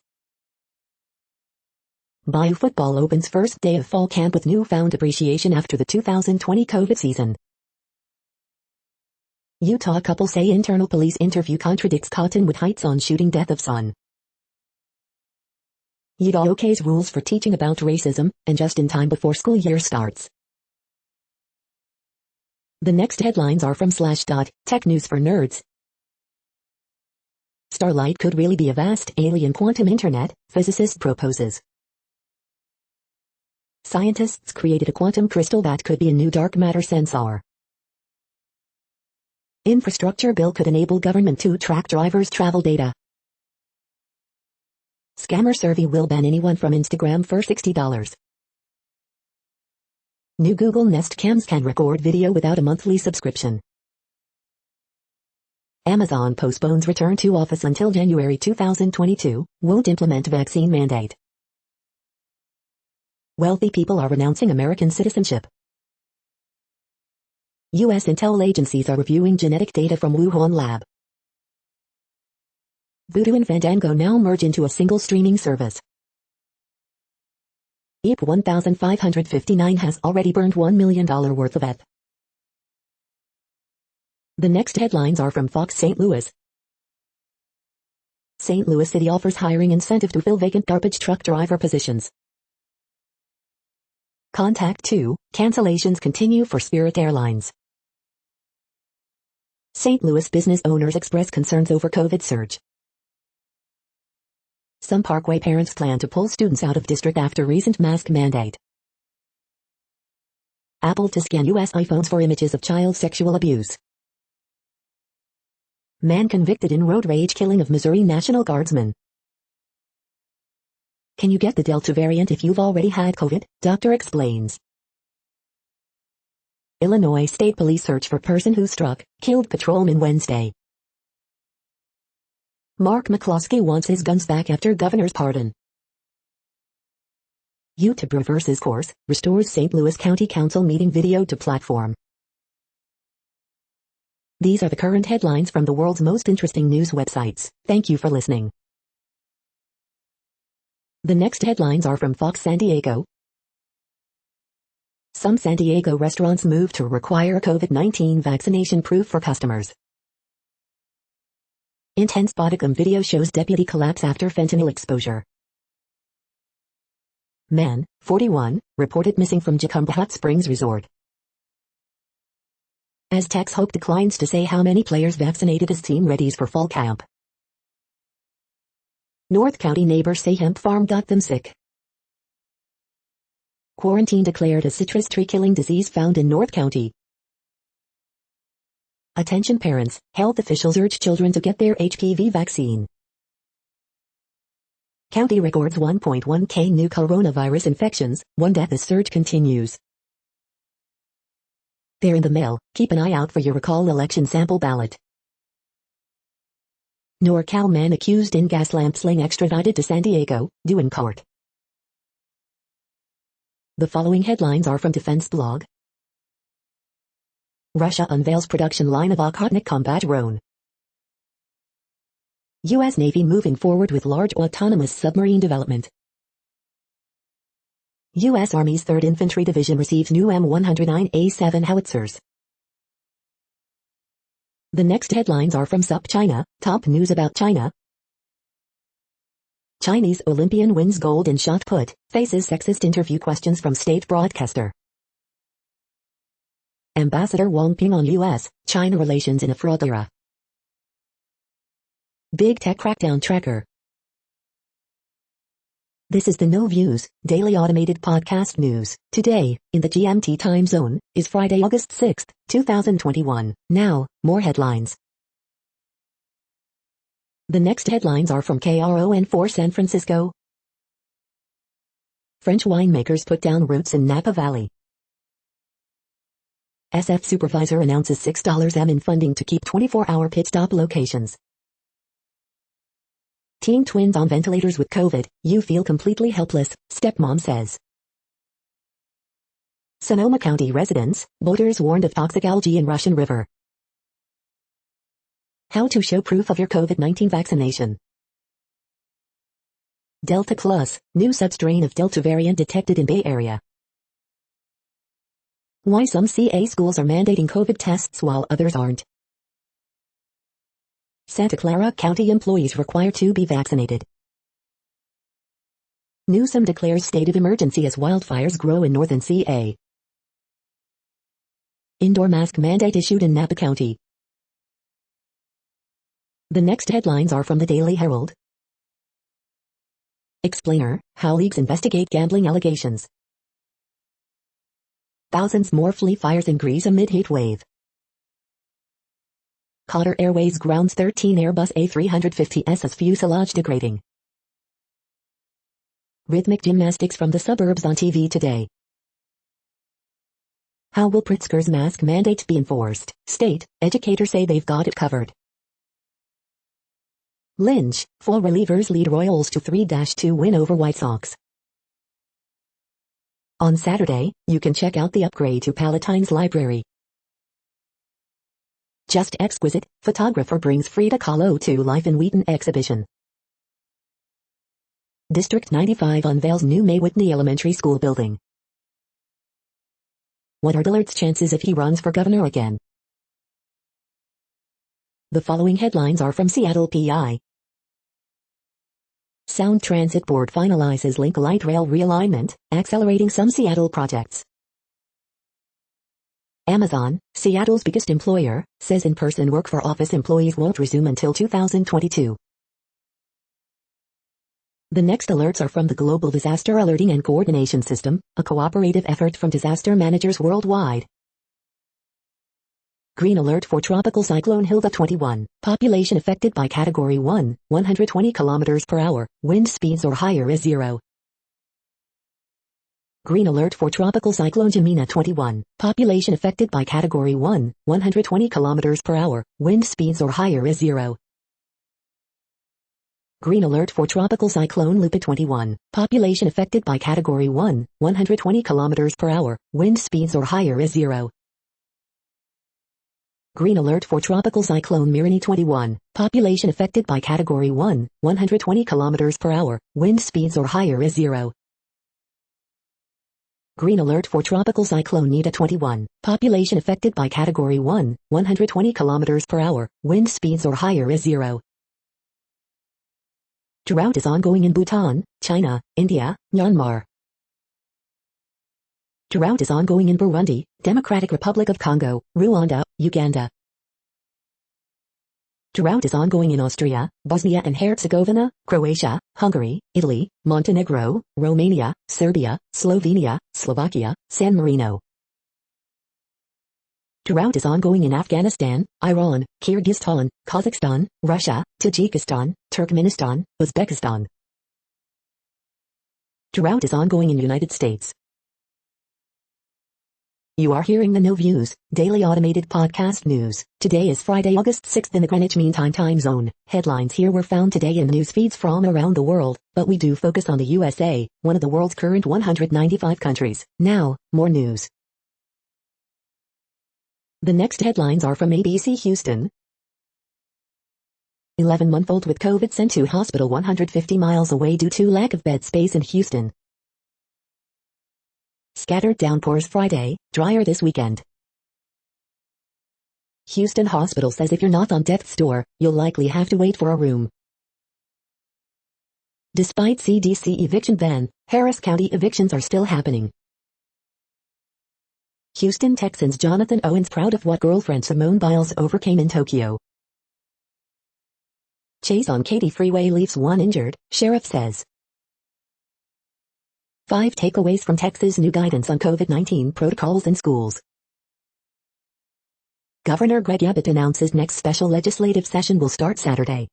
Bayou football opens first day of fall camp with newfound appreciation after the 2020 COVID season. Utah couple say internal police interview contradicts Cottonwood Heights on shooting death of son. Utah OK's rules for teaching about racism, and just in time before school year starts. The next headlines are from Slashdot, Tech News for Nerds. Starlight could really be a vast alien quantum internet, physicist proposes. Scientists created a quantum crystal that could be a new dark matter sensor. Infrastructure bill could enable government to track drivers' travel data. Scammer survey will ban anyone from Instagram for $60. New Google Nest Cams can record video without a monthly subscription. Amazon postpones return to office until January 2022, won't implement vaccine mandate. Wealthy people are renouncing American citizenship. U.S. intel agencies are reviewing genetic data from Wuhan lab. Vudu and Fandango now merge into a single streaming service. EP 1559 has already burned $1 million worth of ETH. The next headlines are from Fox St. Louis. St. Louis City offers hiring incentive to fill vacant garbage truck driver positions. Contact 2, cancellations continue for Spirit Airlines. St. Louis business owners express concerns over COVID surge. Some Parkway parents plan to pull students out of district after recent mask mandate. Apple to scan U.S. iPhones for images of child sexual abuse. Man convicted in road rage killing of Missouri National Guardsman. Can you get the Delta variant if you've already had COVID? Doctor explains. Illinois State Police search for person who struck, killed patrolman Wednesday. Mark McCloskey wants his guns back after governor's pardon. YouTube reverses course, restores St. Louis County Council meeting video to platform. These are the current headlines from the world's most interesting news websites. Thank you for listening. The next headlines are from Fox San Diego. Some San Diego restaurants move to require COVID-19 vaccination proof for customers. Intense body cam video shows deputy collapse after fentanyl exposure. Man, 41, reported missing from Jacumba Hot Springs Resort. Aztecs Hope declines to say how many players vaccinated as team readies for fall camp. North County neighbors say hemp farm got them sick. Quarantine declared as citrus tree killing disease found in North County. Attention parents, health officials urge children to get their HPV vaccine. County records 1.1K new coronavirus infections, one death as surge continues. They're in the mail, keep an eye out for your recall election sample ballot. NorCal man accused in gas lamp sling extradited to San Diego, due in court. The following headlines are from Defense Blog. Russia unveils production line of Okhotnik combat drone. U.S. Navy moving forward with large autonomous submarine development. U.S. Army's 3rd Infantry Division receives new M109A7 howitzers. The next headlines are from SUP China, top news about China. Chinese Olympian wins gold in shot put, faces sexist interview questions from state broadcaster. Ambassador Wang Ping on U.S.-China relations in a fraud era. Big Tech Crackdown Tracker. This is the No Views, daily automated podcast news. Today, in the GMT time zone, is Friday, August 6, 2021. Now, more headlines. The next headlines are from KRON4 San Francisco. French winemakers put down roots in Napa Valley. SF supervisor announces $6 in funding to keep 24-hour pit stop locations. Teen twins on ventilators with COVID, you feel completely helpless, stepmom says. Sonoma County residents, voters warned of toxic algae in Russian River. How to show proof of your COVID-19 vaccination. Delta Plus, new substrain of Delta variant detected in Bay Area. Why some CA schools are mandating COVID tests while others aren't. Santa Clara County employees required to be vaccinated. Newsom declares state of emergency as wildfires grow in northern CA. Indoor mask mandate issued in Napa County. The next headlines are from the Daily Herald. Explainer, how leagues investigate gambling allegations. Thousands more flee fires in Greece amid heat wave. Qatar Airways grounds 13 Airbus A350s as fuselage degrading. Rhythmic gymnastics from the suburbs on TV today. How will Pritzker's mask mandate be enforced? State, educators say they've got it covered. Lynch, full relievers lead Royals to 3-2 win over White Sox. On Saturday, you can check out the upgrade to Palatine's library. Just exquisite, photographer brings Frida Kahlo to life in Wheaton exhibition. District 95 unveils new May Whitney Elementary School building. What are Dillard's chances if he runs for governor again? The following headlines are from Seattle PI. Sound Transit Board finalizes Link Light Rail realignment, accelerating some Seattle projects. Amazon, Seattle's biggest employer, says in-person work for office employees won't resume until 2022. The next alerts are from the Global Disaster Alerting and Coordination System, a cooperative effort from disaster managers worldwide. Green alert for Tropical Cyclone Hilda 21. Population affected by Category 1, 120 km per hour, wind speeds or higher is 0. Green alert for Tropical Cyclone Jemina 21. Population affected by Category 1, 120 km per hour, wind speeds or higher is 0. Green alert for Tropical Cyclone Lupa 21. Population affected by Category 1, 120 km per hour, wind speeds or higher is 0. Green alert for Tropical Cyclone Mirini 21. Population affected by Category 1, 120 km per hour. Wind speeds or higher is 0. Green alert for Tropical Cyclone Nita 21. Population affected by Category 1, 120 km per hour. Wind speeds or higher is 0. Drought is ongoing in Bhutan, China, India, Myanmar. Drought is ongoing in Burundi, Democratic Republic of Congo, Rwanda, Uganda. Drought is ongoing in Austria, Bosnia and Herzegovina, Croatia, Hungary, Italy, Montenegro, Romania, Serbia, Slovenia, Slovakia, San Marino. Drought is ongoing in Afghanistan, Iran, Kyrgyzstan, Kazakhstan, Russia, Tajikistan, Turkmenistan, Uzbekistan. Drought is ongoing in United States. You are hearing the No Views, daily automated podcast news. Today is Friday, August 6th in the Greenwich Mean Time zone. Headlines here were found today in news feeds from around the world, but we do focus on the USA, one of the world's current 195 countries. Now, more news. The next headlines are from ABC Houston. 11-month-old with COVID sent to hospital 150 miles away due to lack of bed space in Houston. Scattered downpours Friday, drier this weekend. Houston Hospital says if you're not on death's door, you'll likely have to wait for a room. Despite CDC eviction ban, Harris County evictions are still happening. Houston Texans Jonathan Owens proud of what girlfriend Simone Biles overcame in Tokyo. Chase on Katy Freeway leaves one injured, sheriff says. 5 takeaways from Texas' new guidance on COVID-19 protocols in schools. Governor Greg Abbott announces next special legislative session will start Saturday.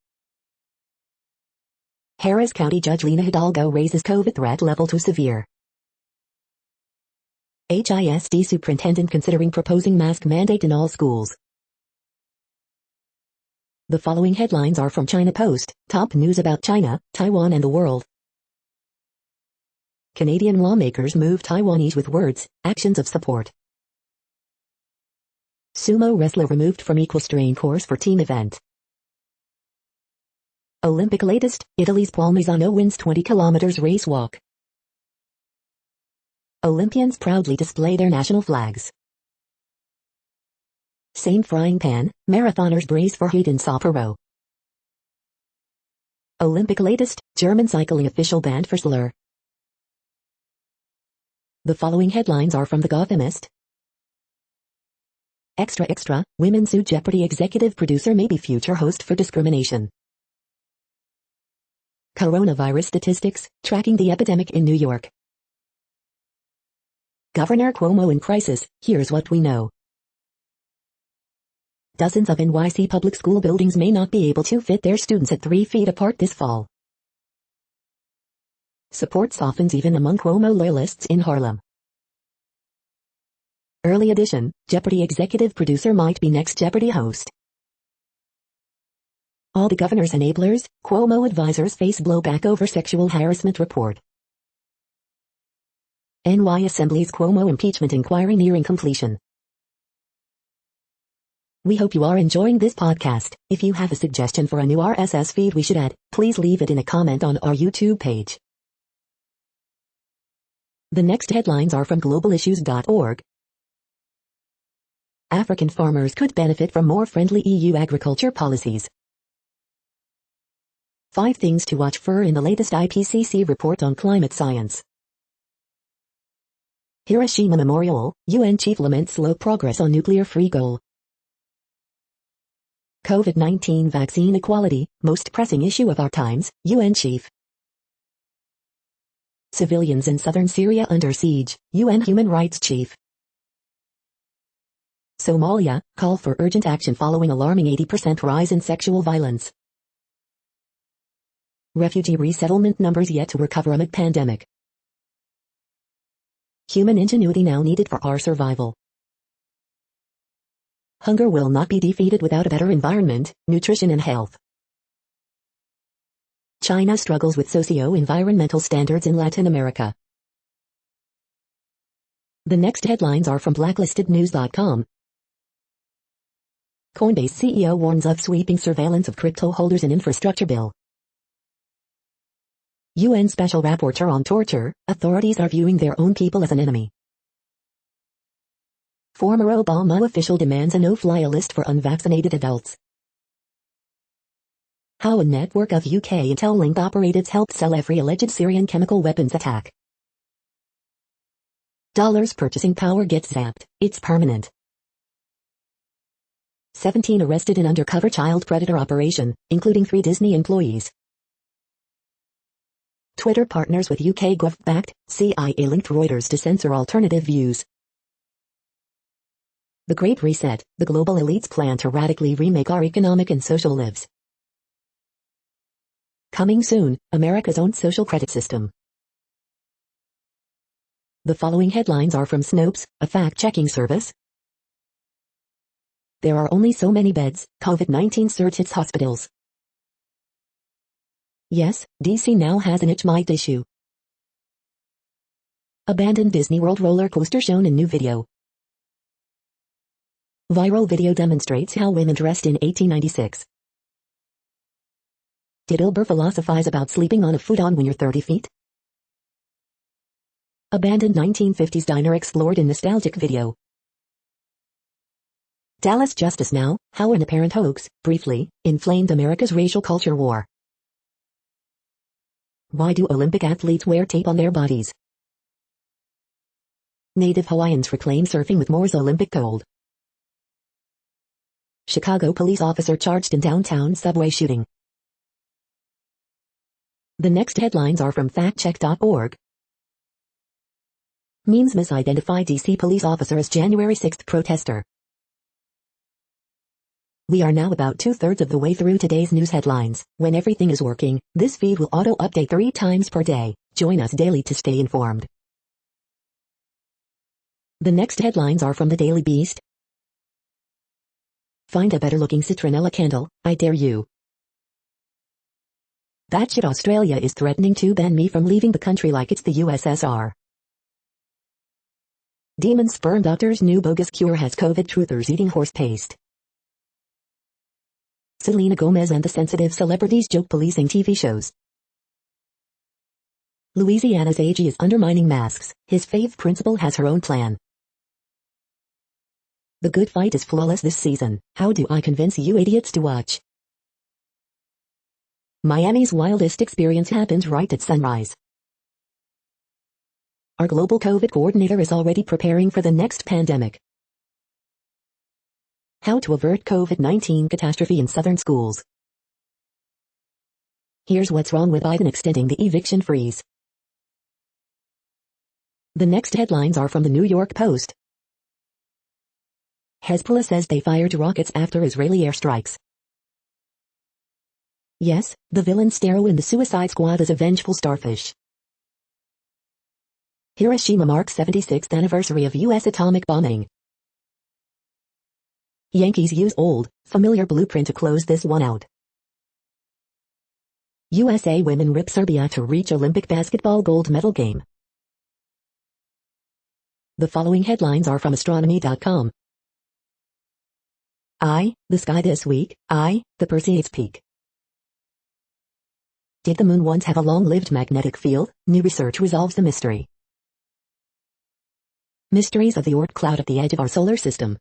Harris County Judge Lina Hidalgo raises COVID threat level to severe. HISD superintendent considering proposing mask mandate in all schools. The following headlines are from China Post, top news about China, Taiwan and the world. Canadian lawmakers move Taiwanese with words, actions of support. Sumo wrestler removed from equestrian course for team event. Olympic latest, Italy's Palmisano wins 20 km race walk. Olympians proudly display their national flags. Same frying pan, marathoners brace for heat in Sapporo. Olympic latest, German cycling official banned for slur. The following headlines are from The Gothamist. Extra, women sue Jeopardy executive producer may be future host for discrimination. Coronavirus statistics, tracking the epidemic in New York. Governor Cuomo in crisis, here's what we know. Dozens of NYC public school buildings may not be able to fit their students at 3 feet apart this fall. Support softens even among Cuomo loyalists in Harlem. Early edition, Jeopardy executive producer might be next Jeopardy host. All the governor's enablers, Cuomo advisors face blowback over sexual harassment report. NY Assembly's Cuomo impeachment inquiry nearing completion. We hope you are enjoying this podcast. If you have a suggestion for a new RSS feed we should add, please leave it in a comment on our YouTube page. The next headlines are from globalissues.org. African farmers could benefit from more friendly EU agriculture policies. 5 things to watch for in the latest IPCC report on climate science. Hiroshima Memorial, UN chief laments slow progress on nuclear-free goal. COVID-19 vaccine equality, most pressing issue of our times, UN chief. Civilians in southern Syria under siege, UN human rights chief. Somalia, call for urgent action following alarming 80% rise in sexual violence. Refugee resettlement numbers yet to recover amid pandemic. Human ingenuity now needed for our survival. Hunger will not be defeated without a better environment, nutrition and health. China struggles with socio-environmental standards in Latin America. The next headlines are from blacklistednews.com. Coinbase CEO warns of sweeping surveillance of crypto holders in infrastructure bill. UN Special Rapporteur on torture, authorities are viewing their own people as an enemy. Former Obama official demands a no-fly list for unvaccinated adults. How a network of UK intel-linked operatives helped sell every alleged Syrian chemical weapons attack. Dollars purchasing power gets zapped, it's permanent. 17 arrested in undercover child predator operation, including 3 Disney employees. Twitter partners with UK gov-backed, CIA-linked Reuters to censor alternative views. The Great Reset, the global elites plan to radically remake our economic and social lives. Coming soon, America's own social credit system. The following headlines are from Snopes, a fact-checking service. There are only so many beds, COVID-19 surge hits hospitals. Yes, DC now has an might issue. Abandoned Disney World roller coaster shown in new video. Viral video demonstrates how women dressed in 1896. Did Ilber philosophize about sleeping on a futon when you're 30 feet? Abandoned 1950s diner explored in nostalgic video. Dallas Justice Now, how an apparent hoax, briefly, inflamed America's racial culture war. Why do Olympic athletes wear tape on their bodies? Native Hawaiians reclaim surfing with Moore's Olympic gold. Chicago police officer charged in downtown subway shooting. The next headlines are from factcheck.org. Memes misidentify DC police officer as January 6th protester. We are now about 2/3 of the way through today's news headlines. When everything is working, this feed will auto-update 3 times per day. Join us daily to stay informed. The next headlines are from the Daily Beast. Find a better-looking citronella candle, I dare you. Batshit Australia is threatening to ban me from leaving the country like it's the USSR. Demon sperm doctor's new bogus cure has COVID truthers eating horse paste. Selena Gomez and the sensitive celebrities joke policing TV shows. Louisiana's AG is undermining masks, his fave principal has her own plan. The Good Fight is flawless this season, how do I convince you idiots to watch? Miami's wildest experience happens right at sunrise. Our global COVID coordinator is already preparing for the next pandemic. How to avert COVID-19 catastrophe in southern schools. Here's what's wrong with Biden extending the eviction freeze. The next headlines are from the New York Post. Hezbollah says they fired rockets after Israeli airstrikes. Yes, the villain Staro in the Suicide Squad is a vengeful starfish. Hiroshima marks 76th anniversary of U.S. atomic bombing. Yankees use old, familiar blueprint to close this one out. USA women rip Serbia to reach Olympic basketball gold medal game. The following headlines are from astronomy.com. The sky this week, the Perseids peak. Did the moon once have a long-lived magnetic field? New research resolves the mystery. Mysteries of the Oort cloud at the edge of our solar system.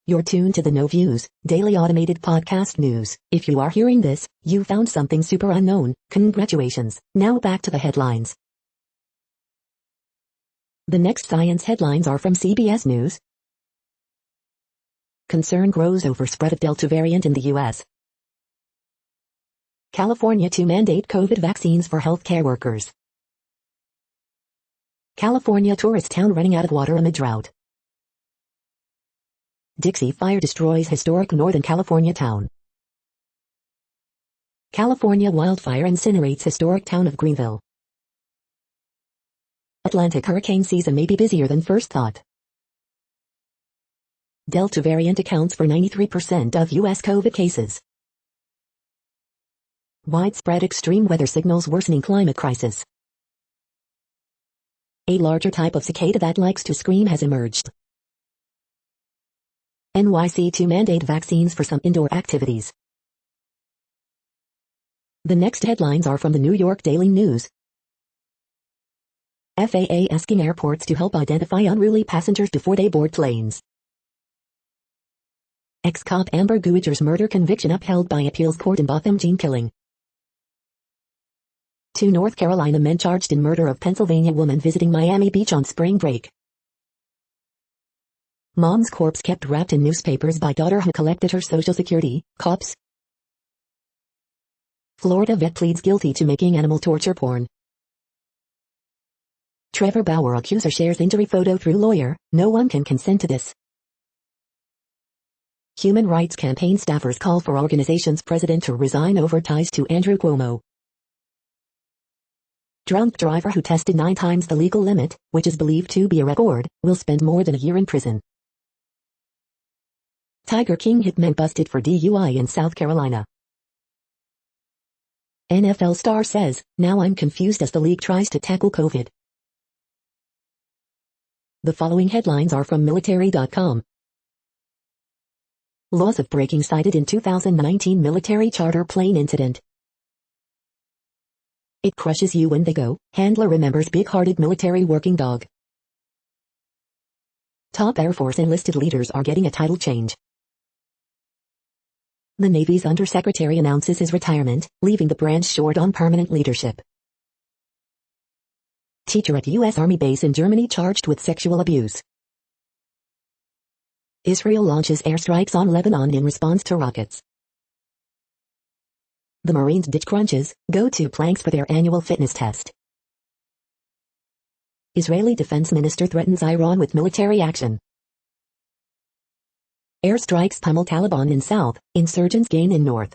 You're tuned to the No Views, daily automated podcast news. If you are hearing this, you found something super unknown. Congratulations. Now back to the headlines. The next science headlines are from CBS News. Concern grows over spread of Delta variant in the U.S. California to mandate COVID vaccines for healthcare workers. California tourist town running out of water amid drought. Dixie Fire destroys historic Northern California town. California wildfire incinerates historic town of Greenville. Atlantic hurricane season may be busier than first thought. Delta variant accounts for 93% of U.S. COVID cases. Widespread extreme weather signals worsening climate crisis. A larger type of cicada that likes to scream has emerged. NYC to mandate vaccines for some indoor activities. The next headlines are from the New York Daily News. FAA asking airports to help identify unruly passengers before they board planes. Ex-cop Amber Guiger's murder conviction upheld by appeals court in Botham Jean killing. 2 North Carolina men charged in murder of Pennsylvania woman visiting Miami Beach on spring break. Mom's corpse kept wrapped in newspapers by daughter who collected her Social Security, cops. Florida vet pleads guilty to making animal torture porn. Trevor Bauer accuser shares injury photo through lawyer, no one can consent to this. Human Rights Campaign staffers call for organization's president to resign over ties to Andrew Cuomo. Drunk driver who tested 9 times the legal limit, which is believed to be a record, will spend more than a year in prison. Tiger King hitman busted for DUI in South Carolina. NFL star says, "Now I'm confused as the league tries to tackle COVID." The following headlines are from military.com. Laws of braking cited in 2019 military charter plane incident. It crushes you when they go, handler remembers big-hearted military working dog. Top Air Force enlisted leaders are getting a title change. The Navy's undersecretary announces his retirement, leaving the branch short on permanent leadership. Teacher at U.S. Army base in Germany charged with sexual abuse. Israel launches airstrikes on Lebanon in response to rockets. The Marines ditch crunches, go to planks for their annual fitness test. Israeli defense minister threatens Iran with military action. Airstrikes pummel Taliban in south, insurgents gain in north.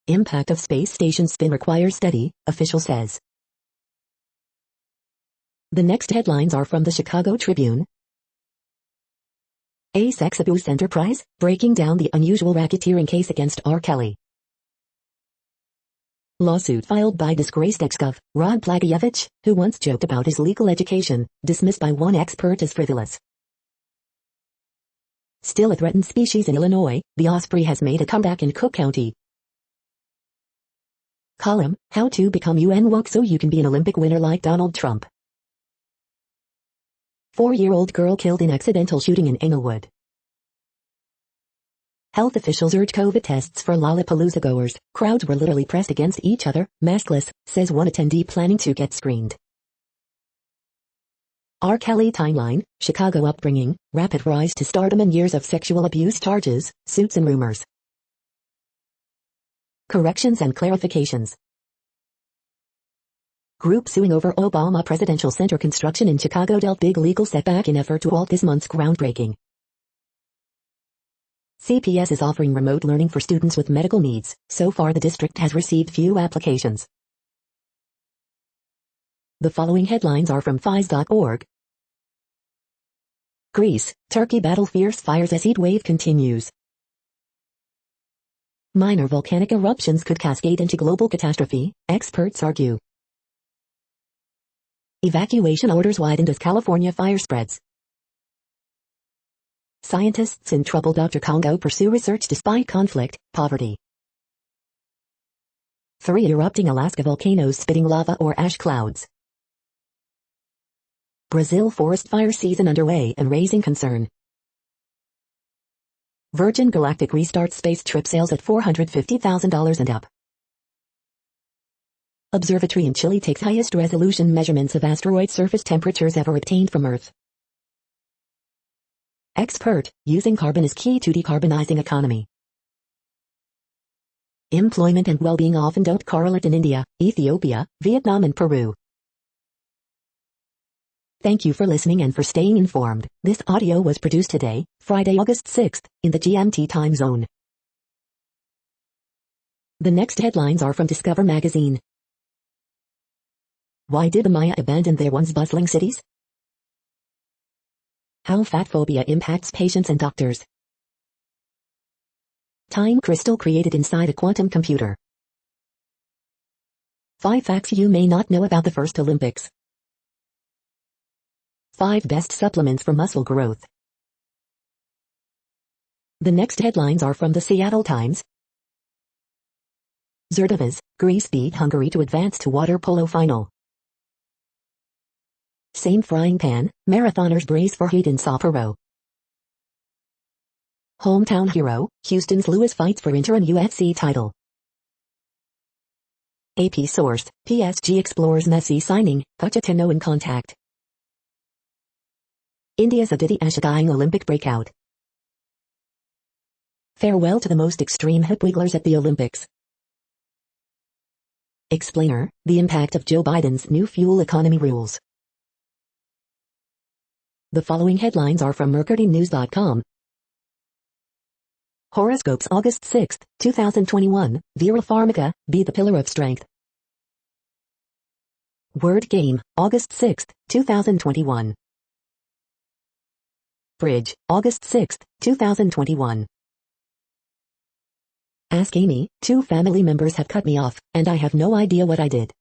Impact of space station spin requires study, official says. The next headlines are from the Chicago Tribune. A sex abuse enterprise, breaking down the unusual racketeering case against R. Kelly. Lawsuit filed by disgraced ex-gov, Rod Blagojevich, who once joked about his legal education, dismissed by one expert as frivolous. Still a threatened species in Illinois, the osprey has made a comeback in Cook County. Column, how to become UN woke so you can be an Olympic winner like Donald Trump. 4-year-old girl killed in accidental shooting in Englewood. Health officials urge COVID tests for Lollapalooza goers. Crowds were literally pressed against each other, maskless, says one attendee planning to get screened. R. Kelly timeline, Chicago upbringing, rapid rise to stardom and years of sexual abuse charges, suits and rumors. Corrections and clarifications. Group suing over Obama Presidential Center construction in Chicago dealt big legal setback in effort to halt this month's groundbreaking. CPS is offering remote learning for students with medical needs. So far the district has received few applications. The following headlines are from FIS.org. Greece, Turkey battle fierce fires as heat wave continues. Minor volcanic eruptions could cascade into global catastrophe, experts argue. Evacuation orders widened as California fire spreads. Scientists in trouble. Dr. Congo pursue research despite conflict, poverty. 3 erupting Alaska volcanoes spitting lava or ash clouds. Brazil forest fire season underway and raising concern. Virgin Galactic restarts space trip sales at $450,000 and up. Observatory in Chile takes highest resolution measurements of asteroid surface temperatures ever obtained from Earth. Expert, using carbon is key to decarbonizing economy. Employment and well-being often don't correlate in India, Ethiopia, Vietnam and Peru. Thank you for listening and for staying informed. This audio was produced today, Friday, August 6th, in the GMT time zone. The next headlines are from Discover magazine. Why did the Maya abandon their once bustling cities? How fat phobia impacts patients and doctors. Time crystal created inside a quantum computer. 5 facts you may not know about the first Olympics. 5 best supplements for muscle growth. The next headlines are from the Seattle Times. Zerdavas, Greece beat Hungary to advance to water polo final. Same frying pan, marathoners brace for heat in Sapporo. Hometown hero, Houston's Lewis fights for interim UFC title. AP source, PSG explores Messi signing, Pochettino in contact. India's Aditi Ashatying Olympic breakout. Farewell to the most extreme hip wigglers at the Olympics. Explainer, the impact of Joe Biden's new fuel economy rules. The following headlines are from mercurynews.com. Horoscopes August 6, 2021, Vera Farmica, be the pillar of strength. Word game, August 6, 2021. Bridge, August 6, 2021. Ask Amy, 2 family members have cut me off, and I have no idea what I did.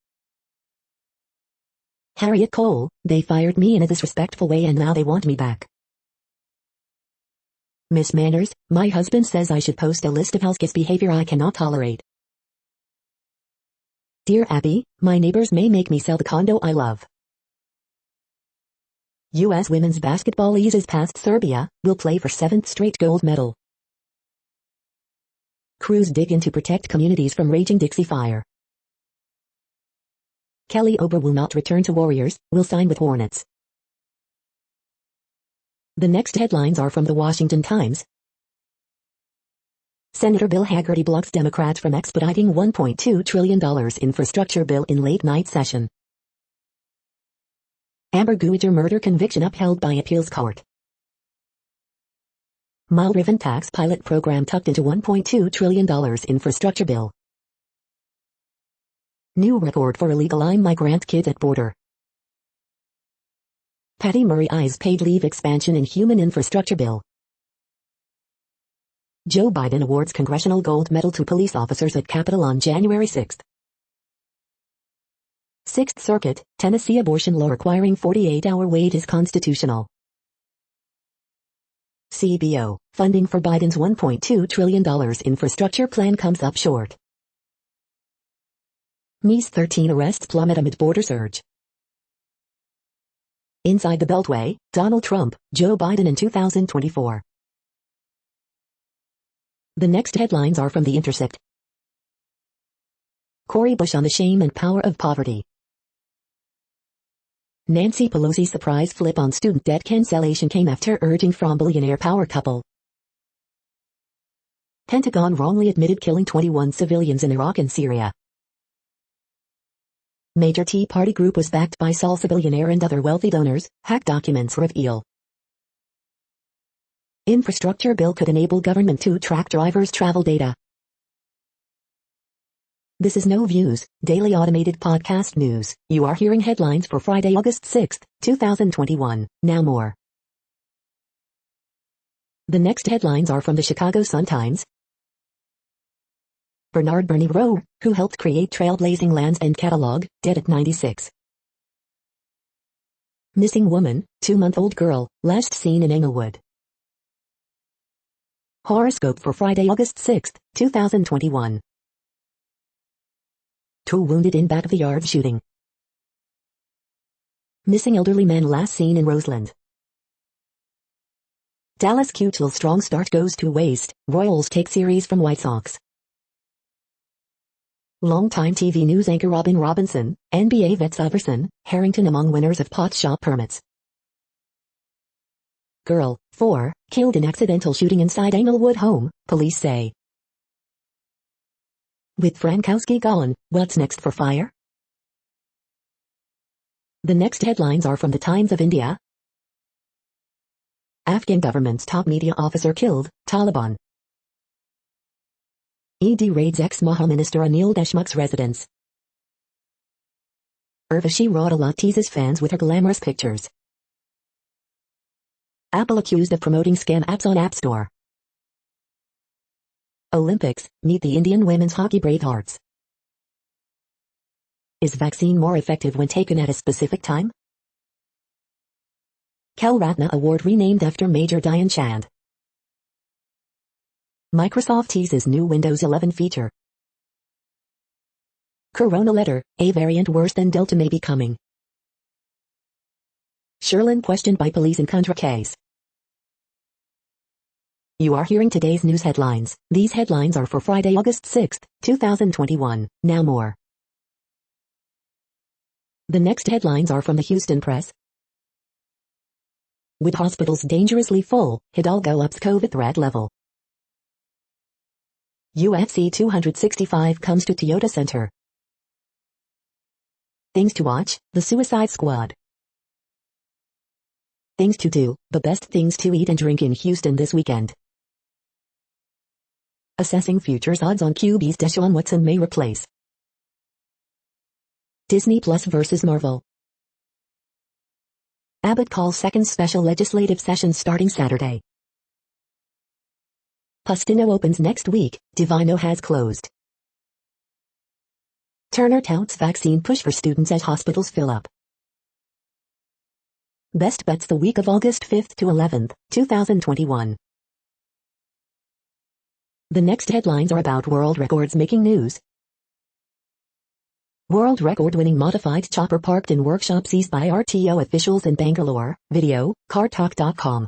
Harriet Cole, they fired me in a disrespectful way and now they want me back. Miss Manners, my husband says I should post a list of house guest behavior I cannot tolerate. Dear Abby, my neighbors may make me sell the condo I love. U.S. women's basketball eases past Serbia, will play for 7th straight gold medal. Crews dig in to protect communities from raging Dixie Fire. Kelly Oubre will not return to Warriors, will sign with Hornets. The next headlines are from the Washington Times. Senator Bill Hagerty blocks Democrats from expediting $1.2 trillion infrastructure bill in late-night session. Amber Gouger murder conviction upheld by appeals court. Mile-driven tax pilot program tucked into $1.2 trillion infrastructure bill. New record for illegal migrant kids at border. Patty Murray eyes paid leave expansion in human infrastructure bill. Joe Biden awards Congressional Gold Medal to police officers at Capitol on January 6. 6th Circuit, Tennessee abortion law requiring 48-hour wait is constitutional. CBO, funding for Biden's $1.2 trillion infrastructure plan comes up short. Mies 13 arrests plummet amid border surge. Inside the Beltway, Donald Trump, Joe Biden in 2024. The next headlines are from The Intercept. Cori Bush on the shame and power of poverty. Nancy Pelosi's surprise flip on student debt cancellation came after urging from billionaire power couple. Pentagon wrongly admitted killing 21 civilians in Iraq and Syria. Major Tea Party group was backed by Salsa billionaire and other wealthy donors, hacked documents reveal. Infrastructure bill could enable government to track drivers' travel data. This is No Views, daily automated podcast news. You are hearing headlines for Friday, August 6, 2021. Now more. The next headlines are from the Chicago Sun-Times. Bernard Bernie Rowe, who helped create Trailblazing Lands End catalog, dead at 96. Missing woman, 2-month-old girl, last seen in Englewood. Horoscope for Friday, August 6, 2021. 2 wounded in back-of-the-yard shooting. Missing elderly man last seen in Roseland. Dallas Q2 strong start goes to waste, Royals take series from White Sox. Longtime TV news anchor Robin Robinson, NBA vets Iverson, Harrington among winners of pot shop permits. Girl, 4, killed in accidental shooting inside Englewood home, police say. With Frankowski gone, what's next for fire? The next headlines are from the Times of India. Afghan government's top media officer killed, Taliban. ED raids ex-Maha Minister Anil Deshmukh's residence. Urvashi Rautela teases fans with her glamorous pictures. Apple accused of promoting scam apps on App Store. Olympics, meet the Indian women's hockey Bravehearts. Is vaccine more effective when taken at a specific time? Khel Ratna Award renamed after Major Dhyan Chand. Microsoft teases new Windows 11 feature. Corona letter, a variant worse than Delta may be coming. Sherlin questioned by police in Contra case. You are hearing today's news headlines. These headlines are for Friday, August 6, 2021. Now more. The next headlines are from the Houston Press. With hospitals dangerously full, Hidalgo ups COVID threat level. UFC 265 comes to Toyota Center. Things to watch, The Suicide Squad. Things to do, the best things to eat and drink in Houston this weekend. Assessing futures odds on QB's Deshaun Watson may replace. Disney Plus versus Marvel. Abbott calls second special legislative session starting Saturday. Pustino opens next week, Divino has closed. Turner touts vaccine push for students as hospitals fill up. Best bets the week of August 5th to 11th, 2021. The next headlines are about world records making news. World record-winning modified chopper parked in workshop seized by RTO officials in Bangalore. Video, cartalk.com.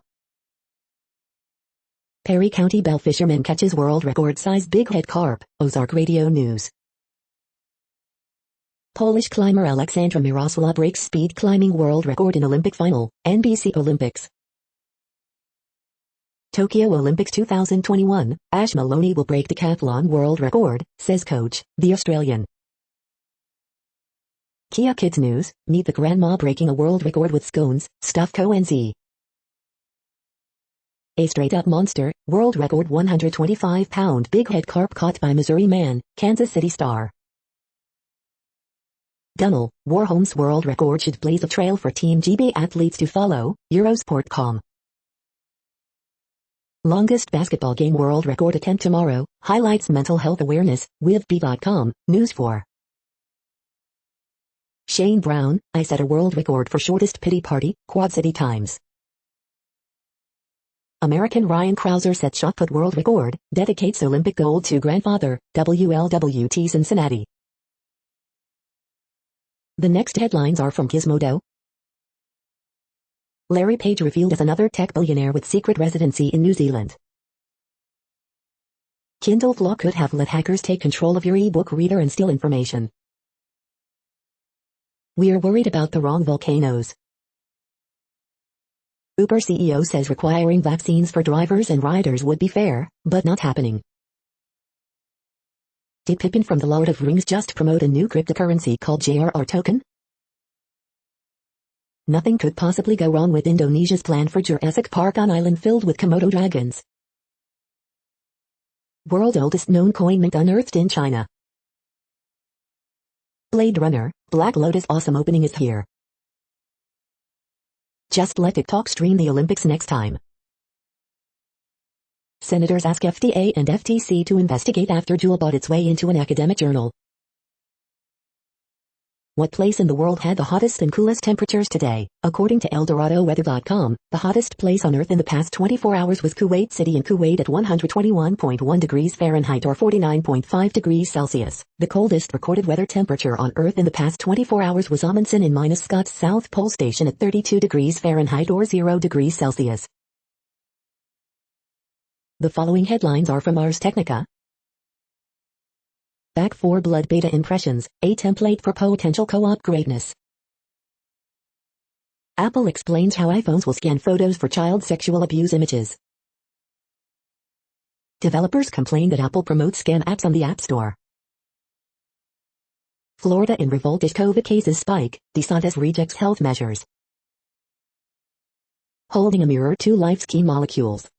Perry County bell fisherman catches world record-size bighead carp. Ozark Radio News. Polish climber Aleksandra Mirosławska breaks speed climbing world record in Olympic final. NBC Olympics. Tokyo Olympics 2021, Ash Maloney will break decathlon world record, says coach, the Australian. Kia Kids News, meet the grandma breaking a world record with scones, stuffed co-NZ. A straight-up monster, world record 125-pound bighead carp caught by Missouri man, Kansas City star. Gunnell, Warholm's world record should blaze a trail for Team GB athletes to follow, Eurosport.com. Longest basketball game world record attempt tomorrow, highlights mental health awareness, WivB.com, News 4. Shane Brown, I set a world record for shortest pity party, Quad City Times. American Ryan Krauser sets shot put world record, dedicates Olympic gold to grandfather, WLWT Cincinnati. The next headlines are from Gizmodo. Larry Page revealed as another tech billionaire with secret residency in New Zealand. Kindle flaw could have let hackers take control of your ebook reader and steal information. We're worried about the wrong volcanoes. Uber CEO says requiring vaccines for drivers and riders would be fair, but not happening. Did Pippin from the Lord of Rings just promote a new cryptocurrency called JRR token? Nothing could possibly go wrong with Indonesia's plan for Jurassic Park on island filled with Komodo dragons. World's oldest known coin mint unearthed in China. Blade Runner, Black Lotus awesome opening is here. Just let TikTok stream the Olympics next time. Senators ask FDA and FTC to investigate after Juul bought its way into an academic journal. What place in the world had the hottest and coolest temperatures today? According to ElDoradoWeather.com, the hottest place on Earth in the past 24 hours was Kuwait City in Kuwait at 121.1 degrees Fahrenheit or 49.5 degrees Celsius. The coldest recorded weather temperature on Earth in the past 24 hours was Amundsen in minus Scott's South Pole Station at 32 degrees Fahrenheit or 0 degrees Celsius. The following headlines are from Ars Technica. Back 4 Blood Beta Impressions, a template for potential co-op greatness. Apple explains how iPhones will scan photos for child sexual abuse images. Developers complain that Apple promotes scam apps on the App Store. Florida in revolt as COVID cases spike, DeSantis rejects health measures. Holding a mirror to life's key molecules.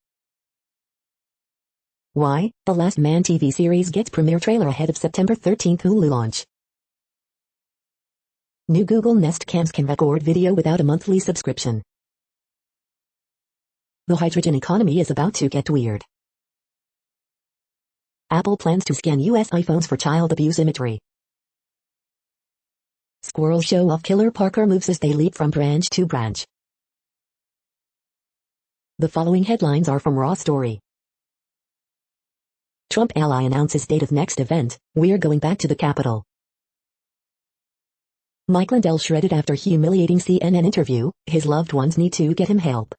Why? The Last Man TV series gets premiere trailer ahead of September 13 Hulu launch. New Google Nest cams can record video without a monthly subscription. The hydrogen economy is about to get weird. Apple plans to scan US iPhones for child abuse imagery. Squirrels show off Killer Parker moves as they leap from branch to branch. The following headlines are from Raw Story. Trump ally announces date of next event. We're going back to the Capitol. Mike Lindell shredded after humiliating CNN interview. His loved ones need to get him help.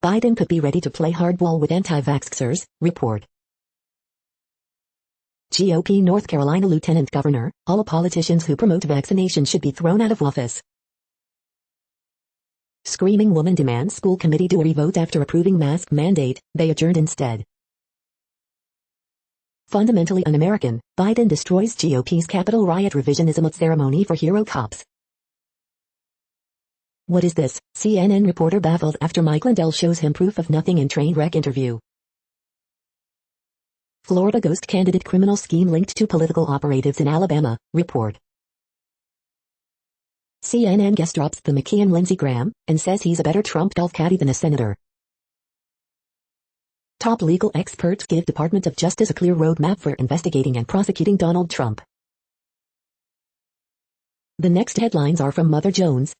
Biden could be ready to play hardball with anti-vaxxers, report. GOP North Carolina Lieutenant Governor, all politicians who promote vaccination should be thrown out of office. Screaming woman demands school committee do a revote after approving mask mandate, they adjourned instead. Fundamentally un-American, Biden destroys GOP's Capitol riot revisionism at ceremony for hero cops. What is this? CNN reporter baffled after Mike Lindell shows him proof of nothing in train wreck interview. Florida ghost candidate criminal scheme linked to political operatives in Alabama, report. CNN guest drops the McKeon Lindsey Graham, and says he's a better Trump golf caddy than a senator. Top legal experts give Department of Justice a clear roadmap for investigating and prosecuting Donald Trump. The next headlines are from Mother Jones.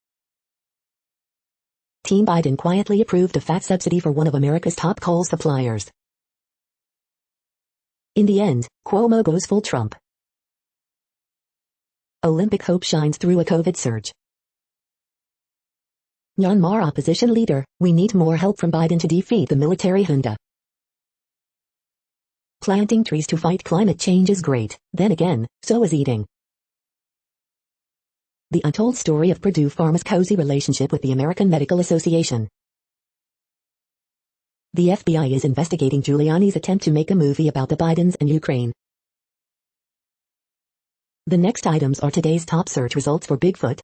Team Biden quietly approved a fat subsidy for one of America's top coal suppliers. In the end, Cuomo goes full Trump. Olympic hope shines through a COVID surge. Myanmar opposition leader, we need more help from Biden to defeat the military junta. Planting trees to fight climate change is great, then again, so is eating. The untold story of Purdue Pharma's cozy relationship with the American Medical Association. The FBI is investigating Giuliani's attempt to make a movie about the Bidens and Ukraine. The next items are today's top search results for Bigfoot.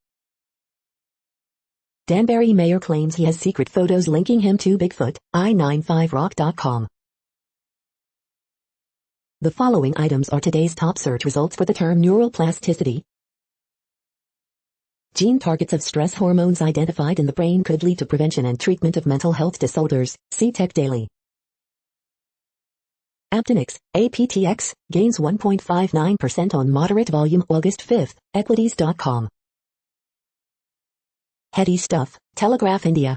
Danbury mayor claims he has secret photos linking him to Bigfoot, i95rock.com. The following items are today's top search results for the term neuroplasticity. Gene targets of stress hormones identified in the brain could lead to prevention and treatment of mental health disorders, see Tech Daily. Aptnix, APTX, gains 1.59% on moderate volume August 5, equities.com. Heady stuff, Telegraph India.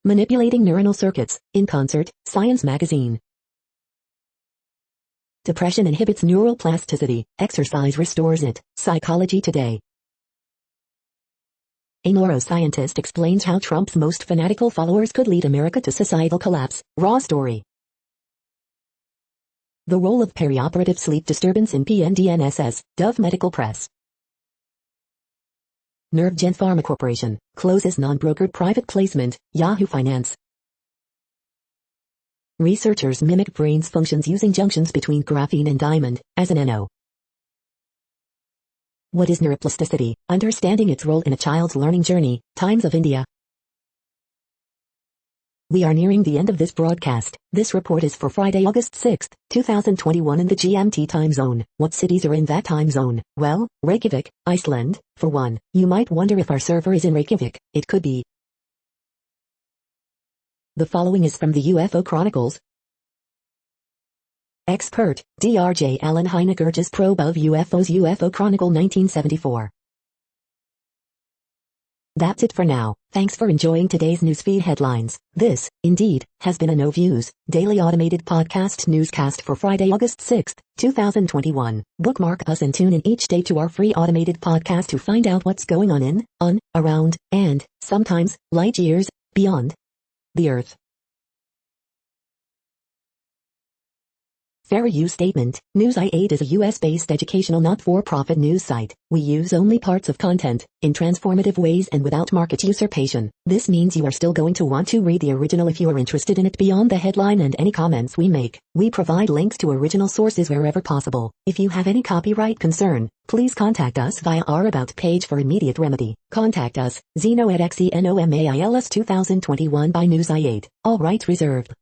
Manipulating neuronal circuits, in concert, Science magazine. Depression inhibits neuroplasticity, exercise restores it, Psychology Today. A neuroscientist explains how Trump's most fanatical followers could lead America to societal collapse, Raw Story. The role of perioperative sleep disturbance in PNDNSS, Dove Medical Press. NerveGen Pharma Corporation, closes non-brokered private placement, Yahoo Finance. Researchers mimic brain's functions using junctions between graphene and diamond, as an NO. What is neuroplasticity? Understanding its role in a child's learning journey, Times of India. We are nearing the end of this broadcast. This report is for Friday, August 6, 2021 in the GMT time zone. What cities are in that time zone? Well, Reykjavik, Iceland, for one. You might wonder if our server is in Reykjavik. It could be. The following is from the UFO Chronicles. Expert, Dr. Alan Hynek urges probe of UFOs. UFO Chronicle 1974. That's it for now. Thanks for enjoying today's newsfeed headlines. This, indeed, has been a No Views, daily automated podcast newscast for Friday, August 6, 2021. Bookmark us and tune in each day to our free automated podcast to find out what's going on, around, and, sometimes, light years, beyond the Earth. Fair use statement. News i8 is a US-based educational not-for-profit news site. We use only parts of content, in transformative ways and without market usurpation. This means you are still going to want to read the original if you are interested in it beyond the headline and any comments we make. We provide links to original sources wherever possible. If you have any copyright concern, please contact us via our About page for immediate remedy. Contact us, Zeno at XENOMAILS 2021 by News i8. All rights reserved.